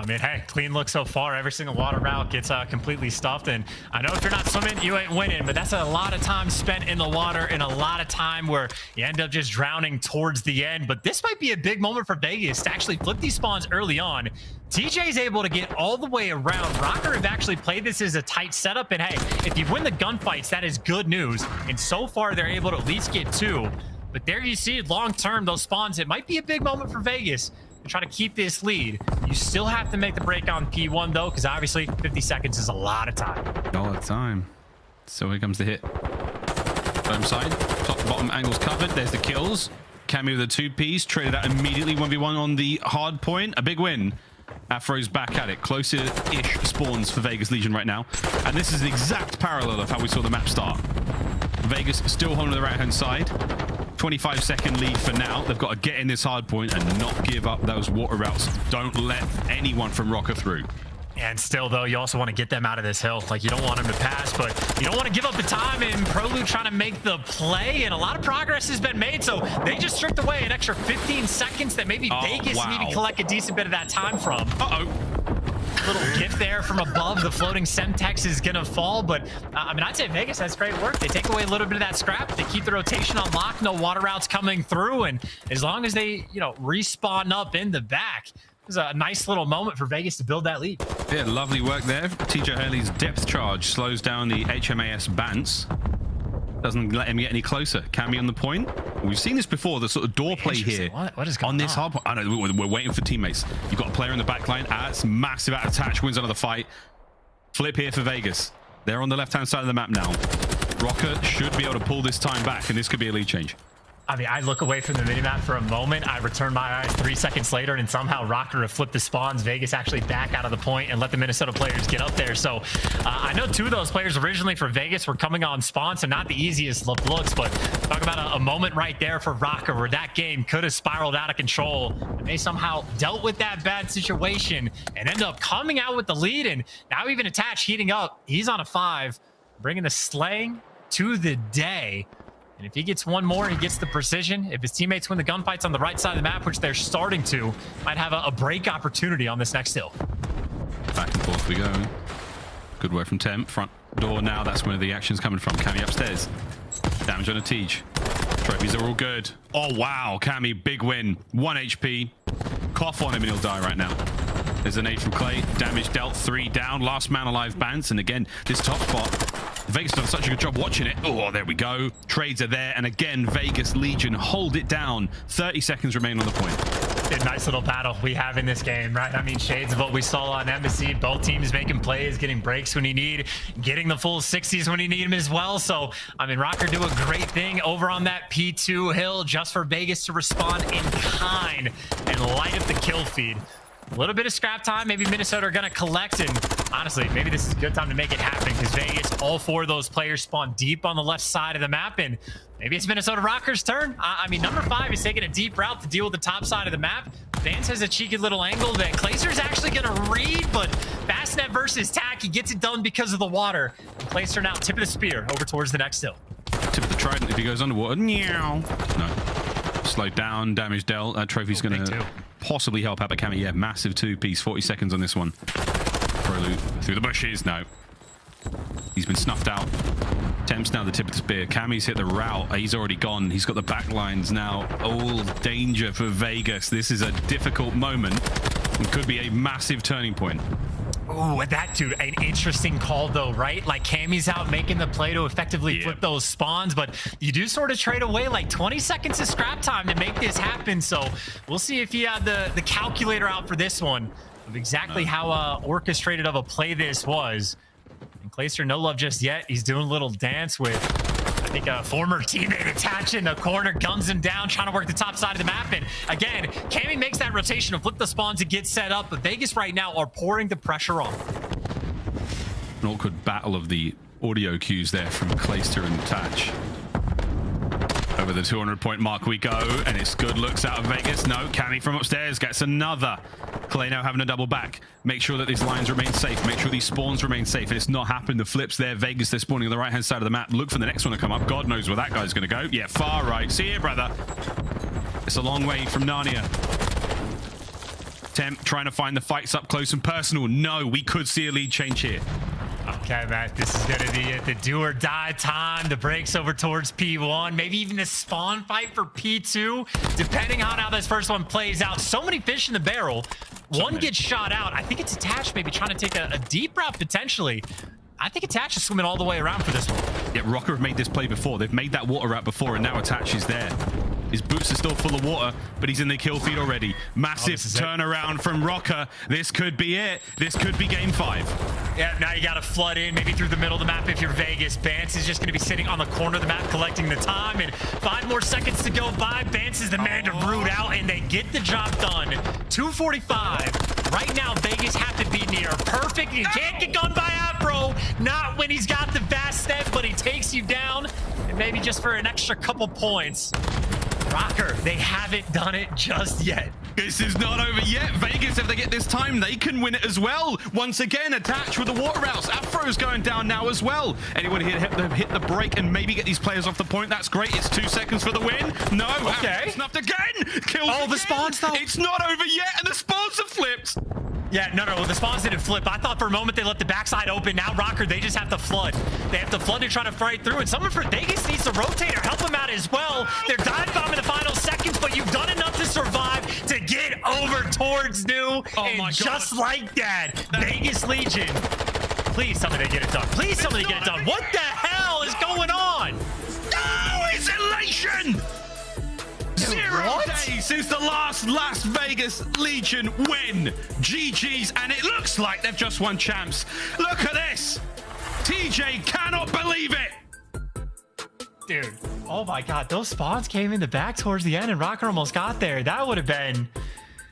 Speaker 2: I mean, hey, clean look so far. Every single water route gets completely stuffed. And I know if you're not swimming, you ain't winning, but that's a lot of time spent in the water and a lot of time where you end up just drowning towards the end. But this might be a big moment for Vegas to actually flip these spawns early on. TJ's able to get all the way around. Røkkr have actually played this as a tight setup. And hey, if you win the gunfights, that is good news. And so far, they're able to at least get 2. But there you see, long-term, those spawns, it might be a big moment for Vegas to try to keep this lead. You still have to make the break on P1, though, because obviously 50 seconds is a lot of time.
Speaker 1: A lot of time. So here comes the hit. Home side, top to bottom angles covered. There's the kills. Cammy with a 2-piece, traded out immediately 1v1 on the hard point. A big win. Afro's back at it. Closer-ish spawns for Vegas Legion right now. And this is the exact parallel of how we saw the map start. Vegas still holding the right-hand side. 25-second lead for now. They've got to get in this hard point and not give up those water routes. Don't let anyone from Røkkr through.
Speaker 2: And still, though, you also want to get them out of this hill. Like, you don't want them to pass, but you don't want to give up the time. And Prolude trying to make the play, and a lot of progress has been made. So they just stripped away an extra 15 seconds that maybe Vegas need to collect a decent bit of that time from. Little gift there from above. The floating Semtex is going to fall, but I mean, I'd say Vegas has great work. They take away a little bit of that scrap. They keep the rotation on lock. No water routes coming through, and as long as they, you know, respawn up in the back, it's a nice little moment for Vegas to build that lead.
Speaker 1: Yeah, lovely work there. TJ Hurley's depth charge slows down the HMAS Bance. Doesn't let him get any closer. Cammy on the point. We've seen this before, the sort of door play here.
Speaker 2: What is going
Speaker 1: on this hard point? I know, we're waiting for teammates. You've got a player in the back line. It's massive out of touch, wins another fight. Flip here for Vegas. They're on the left-hand side of the map now. Røkkr should be able to pull this time back, and this could be a lead change.
Speaker 2: I mean, I look away from the minimap for a moment. I return my eyes 3 seconds later, and somehow Røkkr have flipped the spawns. Vegas actually back out of the point and let the Minnesota players get up there. So I know 2 of those players originally for Vegas were coming on spawn, so not the easiest looks, but talk about a moment right there for Røkkr where that game could have spiraled out of control. And they somehow dealt with that bad situation and end up coming out with the lead. And now even Attach heating up. He's on a 5, bringing the slaying to the day. And if he gets one more, he gets the precision. If his teammates win the gunfights on the right side of the map, which they're starting to, might have a break opportunity on this next hill.
Speaker 1: Back and forth we go. Good work from Temp. Front door now. That's where the action's coming from. Cammy upstairs. Damage on a Teach. Trophies are all good. Oh, wow. Cammy, big win. 1 HP. Cough on him and he'll die right now. There's a nade from Clay. Damage dealt. 3 down. Last man alive, Bance. And again, this top spot. Vegas done such a good job watching it. Oh, there we go. Trades are there. And again, Vegas Legion hold it down. 30 seconds remain on the point.
Speaker 2: A nice little battle we have in this game, right? I mean, shades of what we saw on aBeZy. Both teams making plays, getting breaks when you need, getting the full 60s when you need them as well. So, I mean, Røkkr do a great thing over on that P2 hill just for Vegas to respond in kind and light up the kill feed. A little bit of scrap time. Maybe Minnesota are going to collect, and honestly, maybe this is a good time to make it happen because Vegas, all 4 of those players spawn deep on the left side of the map, and maybe it's Minnesota Røkkr's turn. I mean, number 5 is taking a deep route to deal with the top side of the map. Bance has a cheeky little angle that Clayster's actually going to read, but Fastnet versus Tack, he gets it done because of the water. And Clayster now tip of the spear over towards the next hill.
Speaker 1: Tip of the trident if he goes underwater. No. Slowed down, damage dealt. That trophy's going to possibly help out, but Cammy, yeah, massive 2-piece. 40 seconds on this one. Prolude through the bushes. No. He's been snuffed out. Temp's now the tip of the spear. Cammy's hit the route. He's already gone. He's got the back lines now. All danger for Vegas. This is a difficult moment. It could be a massive turning point.
Speaker 2: Oh, that dude, an interesting call though, right? Like Cammy's out making the play to effectively flip those spawns, but you do sort of trade away like 20 seconds of scrap time to make this happen. So we'll see if he had the calculator out for this one of exactly how orchestrated of a play this was. And Clayster, no love just yet. He's doing a little dance with, I think, a former teammate attached in the corner, guns him down, trying to work the top side of the map. And again, Cammy makes that rotation to flip the spawn to get set up, but Vegas right now are pouring the pressure on.
Speaker 1: An awkward battle of the audio cues there from Clayster and Tatch. Over the 200-point mark we go, and it's good looks out of Vegas. No, Cammy from upstairs gets another. Clay now having a double back. Make sure that these lines remain safe. Make sure these spawns remain safe. And it's not happened. The flips there. Vegas, they're spawning on the right-hand side of the map. Look for the next one to come up. God knows where that guy's going to go. Yeah, far right. See you, brother. It's a long way from Narnia. Temp trying to find the fights up close and personal. No, we could see a lead change here.
Speaker 2: Okay, Matt, this is going to be it. The do or die time. The breaks over towards P1. Maybe even a spawn fight for P2, depending on how this first one plays out. So many fish in the barrel. One gets shot out. I think it's Attach maybe trying to take a deep route potentially. I think Attach is swimming all the way around for this one.
Speaker 1: Yeah, Røkkr have made this play before. They've made that water route before, and now Attach is there. His boots are still full of water, but he's in the kill feed already. Massive turnaround from Røkkr. This could be it. This could be game 5.
Speaker 2: Yeah, now you got to flood in, maybe through the middle of the map if you're Vegas. Bance is just going to be sitting on the corner of the map collecting the time, and 5 more seconds to go by. Bance is the man to root out, and they get the job done. 2:45. Right now, Vegas have to be near perfect. You can't get gunned by Afro. Not when he's got the fast step, but he takes you down, and maybe just for an extra couple points. Røkkr, they haven't done it just yet.
Speaker 1: This is not over yet. Vegas, if they get this time, they can win it as well. Once again, Attach with the water routes. Afro's going down now as well. Anyone here hit the break and maybe get these players off the point? That's great. It's 2 seconds for the win. No, okay. Snuffed again. Kills again.
Speaker 2: The spawns though.
Speaker 1: It's not over yet, and the spawns have flipped.
Speaker 2: Yeah, no, the spawns didn't flip. I thought for a moment they left the backside open. Now Røkkr, they just have to flood. They have to flood to try to fight through. And someone for Vegas needs to rotate or help them out as well. They're dive bomb in the final seconds, but you've done enough to survive to get over towards New. And just like that, Vegas Legion. Please tell me they get it done. Please tell me they get it done. What the hell is going on?
Speaker 1: No, it's elation. 0 days since the last Las Vegas Legion win. GG's, and it looks like they've just won champs. Look at this. TJ cannot believe it.
Speaker 2: Dude, oh my God, those spawns came in the back towards the end, and Røkkr almost got there. That would have been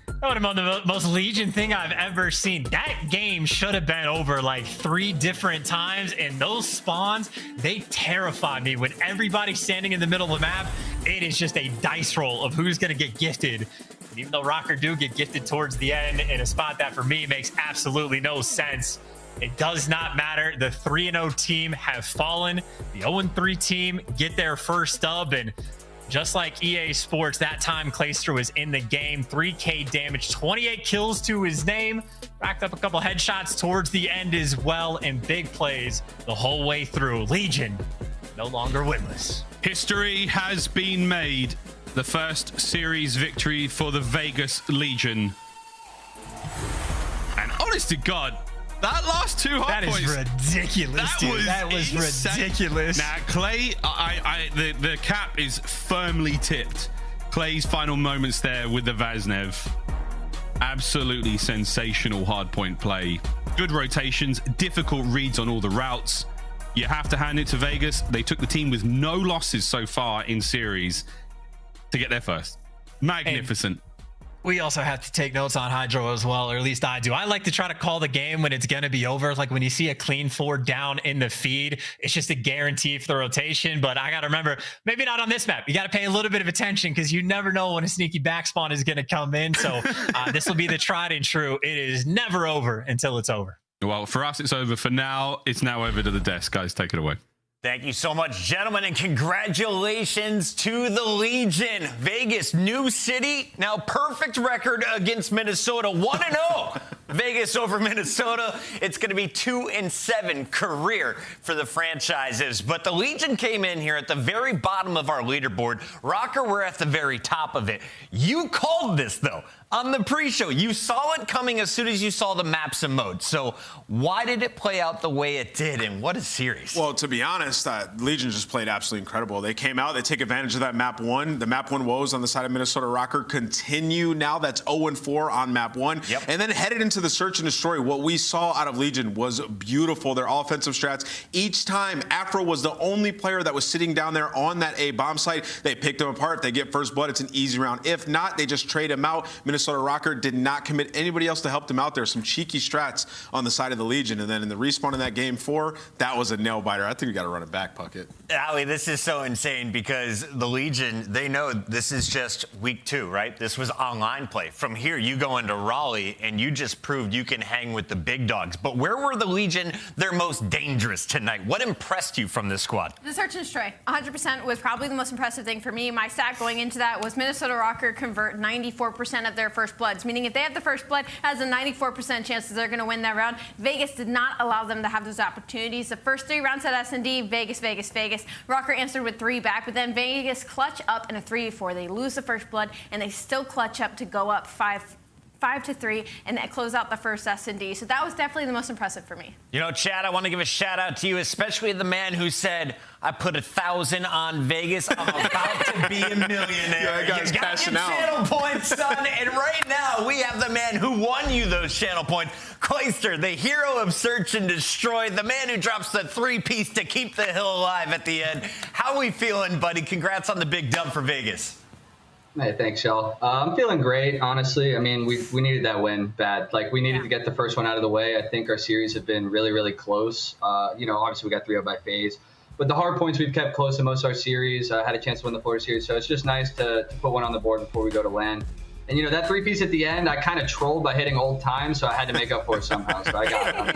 Speaker 2: the most Legion thing I've ever seen. That game should have been over like 3 different times, and those spawns, they terrified me. When everybody's standing in the middle of the map, it is just a dice roll of who's going to get gifted. And even though Røkkr do get gifted towards the end in a spot that for me makes absolutely no sense, it does not matter. The 3-0 team have fallen. The 0-3 team get their first dub, and just like EA Sports, that time Clayster was in the game. 3K damage, 28 kills to his name. Racked up a couple headshots towards the end as well, and big plays the whole way through. Legion no longer winless.
Speaker 1: History has been made. The first series victory for the Vegas Legion. And honest to God, that last 2 hard points.
Speaker 2: That is ridiculous, dude. That was ridiculous.
Speaker 1: Now, Clay, the cap is firmly tipped. Clay's final moments there with the Vaznev. Absolutely sensational hardpoint play. Good rotations, difficult reads on all the routes. You have to hand it to Vegas. They took the team with no losses so far in series to get there first. Magnificent.
Speaker 2: We also have to take notes on HyDra as well, or at least I do. I like to try to call the game when it's going to be over. Like when you see a clean 4 down in the feed, it's just a guarantee for the rotation. But I got to remember, maybe not on this map. You got to pay a little bit of attention because you never know when a sneaky backspawn is going to come in. So this will be the tried and true. It is never over until it's over.
Speaker 1: Well, for us, it's over for now. It's now over to the desk. Guys, take it away.
Speaker 9: Thank you so much, gentlemen, and congratulations to the Legion. Vegas, new city, now perfect record against Minnesota, 1-0. Vegas over Minnesota. It's going to be 2-7 career for the franchises. But the Legion came in here at the very bottom of our leaderboard. Røkkr were at the very top of it. You called this, though, on the pre-show. You saw it coming as soon as you saw the maps and modes. So why did it play out the way it did, and what a series?
Speaker 10: Well, to be honest, Legion just played absolutely incredible. They came out, they take advantage of that map 1. The map 1 woes on the side of Minnesota. Røkkr continue now. That's 0-4 on map 1.
Speaker 9: Yep.
Speaker 10: And then headed into the search and destroy. What we saw out of Legion was beautiful. Their offensive strats. Each time, Afro was the only player that was sitting down there on that A bomb site. They picked him apart. They get first blood. It's an easy round. If not, they just trade him out. Minnesota Røkkr did not commit anybody else to help them out there. Some cheeky strats on the side of the Legion. And then in the respawn in that game 4, that was a nail biter. I think we got to run it back, Puckett.
Speaker 9: aBeZy, this is so insane because the Legion, they know this is just week 2, right? This was online play. From here, you go into Raleigh and you just proved you can hang with the big dogs. But where were the Legion their most dangerous tonight? What impressed you from this squad?
Speaker 11: The search and destroy, 100% was probably the most impressive thing for me. My stat going into that was Minnesota Røkkr convert 94% of their first bloods, meaning if they have the first blood, has a 94% chance that they're going to win that round. Vegas did not allow them to have those opportunities. The first 3 rounds at S&D, Vegas. Røkkr answered with 3 back, but then Vegas clutch up in a 3-4. They lose the first blood, and they still clutch up to go up 5-3 and close out the first S&D. So that was definitely the most impressive for me.
Speaker 9: You know, Chad, I want to give a shout out to you, especially the man who said, I put 1,000 on Vegas. I'm about to be a millionaire.
Speaker 10: Yeah, guy's
Speaker 9: you got
Speaker 10: cashing
Speaker 9: your
Speaker 10: out.
Speaker 9: channel points, son. And right now, we have the man who won you those channel points. Clayster, the hero of search and destroy, the man who drops the 3-piece to keep the hill alive at the end. How are we feeling, buddy? Congrats on the big dub for Vegas.
Speaker 12: Hey, thanks, y'all. I'm feeling great, honestly. I mean, we needed that win bad. Like, we needed to get the first one out of the way. I think our series have been really, really close. You know, obviously we got 3-0 by FaZe. But the hard points we've kept close in most of our series. I had a chance to win the Florida series, so it's just nice to put one on the board before we go to LAN. And, you know, that 3-piece at the end, I kind of trolled by hitting old time, so I had to make up for it somehow. So I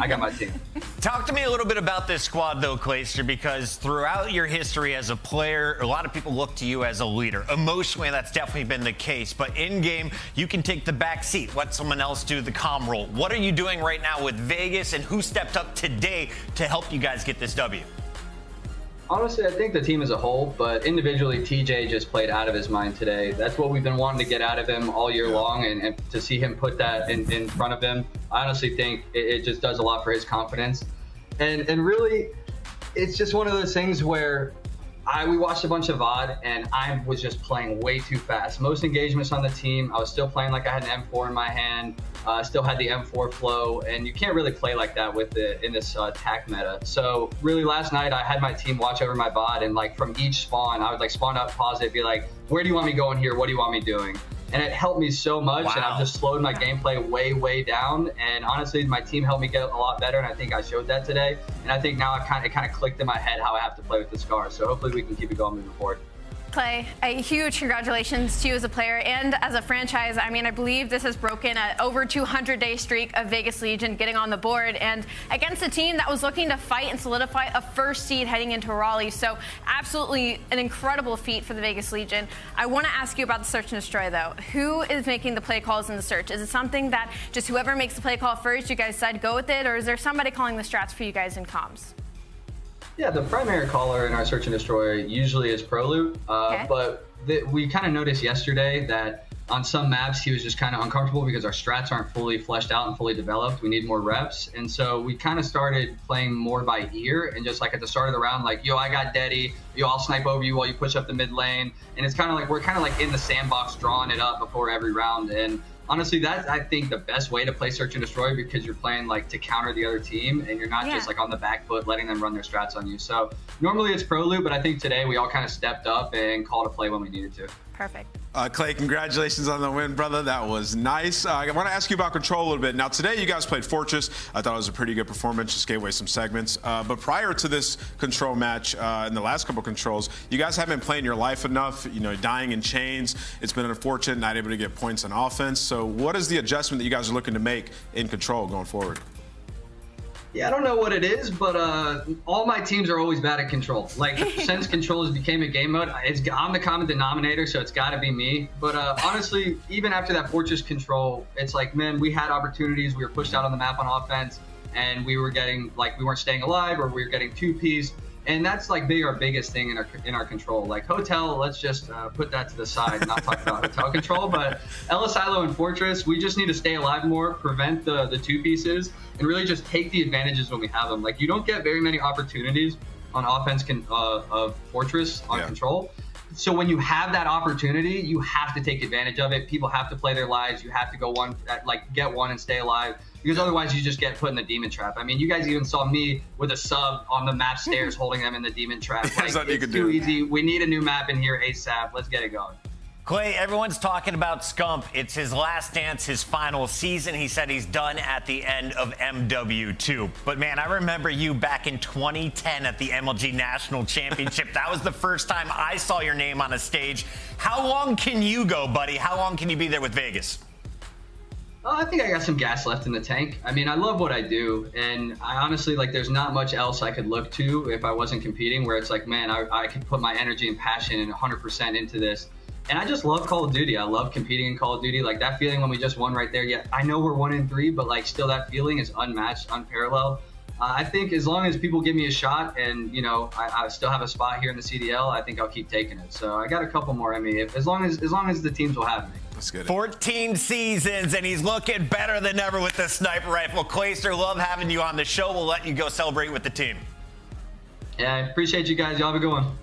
Speaker 12: got my team.
Speaker 9: Talk to me a little bit about this squad, though, Clayster, because throughout your history as a player, a lot of people look to you as a leader. Emotionally, that's definitely been the case. But in-game, you can take the back seat, let someone else do the comm role. What are you doing right now with Vegas, and who stepped up today to help you guys get this W?
Speaker 12: Honestly, I think the team as a whole, but individually, TJ just played out of his mind today. That's what we've been wanting to get out of him all year long, and to see him put that in front of him, I honestly think it just does a lot for his confidence. And really, it's just one of those things where we watched a bunch of VOD, and I was just playing way too fast. Most engagements on the team, I was still playing like I had an M4 in my hand. Still had the M4 flow, and you can't really play like that in this TAC meta. So really last night I had my team watch over my bot, and like from each spawn, I would like spawn up, pause it, be like, where do you want me going here? What do you want me doing? And it helped me so much, and I've just slowed my gameplay way down. And honestly, my team helped me get a lot better, and I think I showed that today. And I think now it kind of clicked in my head how I have to play with the Scar. So hopefully we can keep it going moving forward.
Speaker 11: Clay, a huge congratulations to you as a player and as a franchise. I mean, I believe this has broken an over 200-day streak of Vegas Legion getting on the board, and against a team that was looking to fight and solidify a first seed heading into Raleigh. So absolutely an incredible feat for the Vegas Legion. I want to ask you about the search and destroy, though. Who is making the play calls in the search? Is it something that just whoever makes the play call first, you guys decide to go with it, or is there somebody calling the strats for you guys in comms?
Speaker 12: Yeah, the primary caller in our search and destroy usually is ProLoot, but we kind of noticed yesterday that on some maps he was just kind of uncomfortable because our strats aren't fully fleshed out and fully developed. We need more reps, and so we kind of started playing more by ear, and just like at the start of the round, like, yo, I got Deddy, yo, I'll snipe over you while you push up the mid lane, and it's kind of like we're kind of like in the sandbox drawing it up before every round. And honestly, that's, I think, the best way to play search and destroy, because you're playing like to counter the other team, and you're not just like on the back foot letting them run their strats on you. So normally it's ProLoot, but I think today we all kind of stepped up and called a play when we needed to.
Speaker 11: Perfect.
Speaker 10: Clay, congratulations on the win, brother. That was nice. I want to ask you about control a little bit. Now, today you guys played Fortress. I thought it was a pretty good performance. Just gave away some segments. But prior to this control match, in the last couple controls, you guys haven't been playing your life enough. You know, dying in chains. It's been unfortunate, not able to get points on offense. So what is the adjustment that you guys are looking to make in control going forward?
Speaker 12: Yeah, I don't know what it is, but all my teams are always bad at control. Like, since control has became a game mode, I'm the common denominator, so it's got to be me. But honestly, even after that Fortress control, it's like, man, we had opportunities. We were pushed out on the map on offense, and we were getting, like, we weren't staying alive, or we were getting two-piece. And that's like our biggest thing in our control. Like Hotel, let's just put that to the side, not talk about Hotel control. But iLLeY and Fortress, we just need to stay alive more, prevent the two pieces, and really just take the advantages when we have them. Like, you don't get very many opportunities on offense of Fortress on control. So when you have that opportunity, you have to take advantage of it. People have to play their lives. You have to go get one and stay alive, because otherwise you just get put in the demon trap. I mean, you guys even saw me with a sub on the map stairs holding them in the demon trap. Like, it's too easy. We need a new map in here ASAP. Let's get it going.
Speaker 9: Clay, everyone's talking about Scump. It's his last dance, his final season. He said he's done at the end of MW2. But man, I remember you back in 2010 at the MLG National Championship. That was the first time I saw your name on a stage. How long can you go, buddy? How long can you be there with Vegas?
Speaker 12: I think I got some gas left in the tank. I mean, I love what I do, and I honestly, like, there's not much else I could look to if I wasn't competing, where it's like, man, I could put my energy and passion and 100% into this. And I just love Call of Duty. I love competing in Call of Duty. Like, that feeling when we just won right there. Yeah, I know we're 1-3, but, like, still that feeling is unmatched, unparalleled. I think as long as people give me a shot and, you know, I still have a spot here in the CDL, I think I'll keep taking it. So I got a couple more in me, as long as the teams will have me.
Speaker 10: That's good.
Speaker 9: 14 seasons, and he's looking better than ever with the sniper rifle. Clayster, love having you on the show. We'll let you go celebrate with the team.
Speaker 12: Yeah, I appreciate you guys. Y'all have a good one.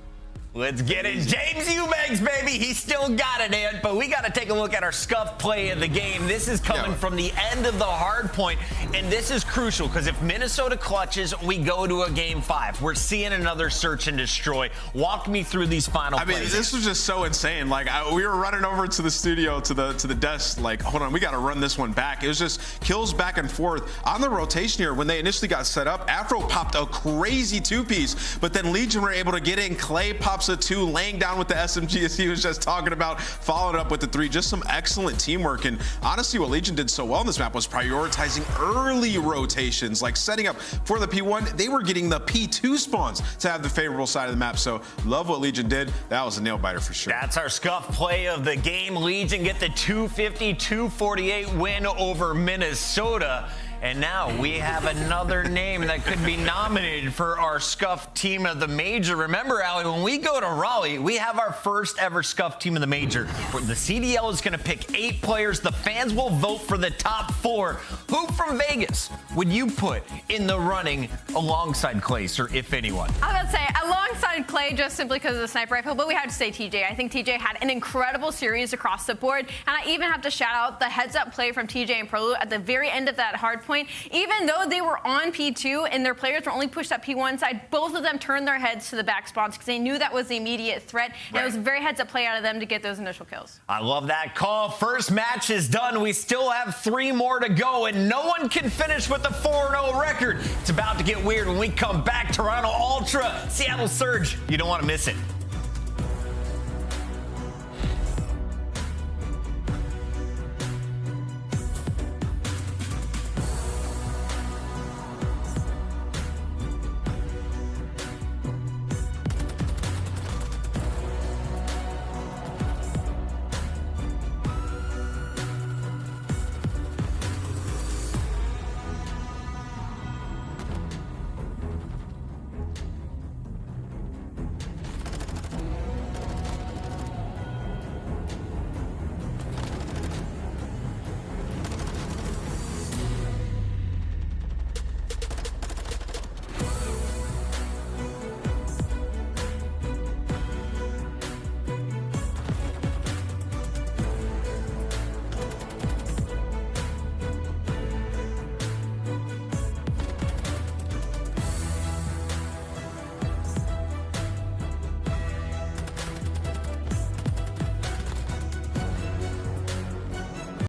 Speaker 9: Let's get it. James Eubanks, baby. He still got it, Ant, but we got to take a look at our scuff play of the game. This is coming from the end of the hard point, and this is crucial because if Minnesota clutches, we go to a game 5. We're seeing another search and destroy. Walk me through these final plays.
Speaker 10: I mean, this was just so insane. Like, we were running over to the studio, to the desk, like, hold on, we got to run this one back. It was just kills back and forth. On the rotation here, when they initially got set up, Afro popped a crazy 2-piece, but then Legion were able to get in. Clay pops a 2, laying down with the SMG as he was just talking about, followed up with the 3. Just some excellent teamwork. And honestly, what Legion did so well in this map was prioritizing early rotations, like setting up for the P1. They were getting the P2 spawns to have the favorable side of the map. So love what Legion did. That was a nail biter for sure.
Speaker 9: That's our scuff play of the game. Legion get the 250-248 win over Minnesota. And now we have another name that could be nominated for our scuff team of the major. Remember, aLLeY, when we go to Raleigh, we have our first ever scuff team of the major. The CDL is going to pick 8 players. The fans will vote for the top 4. Who from Vegas would you put in the running alongside Clayster, if anyone?
Speaker 11: I was about to say, alongside Clay, just simply because of the sniper rifle, but we have to say TJ. I think TJ had an incredible series across the board, and I even have to shout out the heads-up play from TJ and Prolu at the very end of that hard point. Even though they were on P2 and their players were only pushed up P1 side, both of them turned their heads to the back spawns because they knew that was the immediate threat. And it was a very heads-up play out of them to get those initial kills.
Speaker 9: I love that call. First match is done. We still have 3 more to go, and no one can finish with a 4-0 record. It's about to get weird when we come back. Toronto Ultra, Seattle Surge. You don't want to miss it.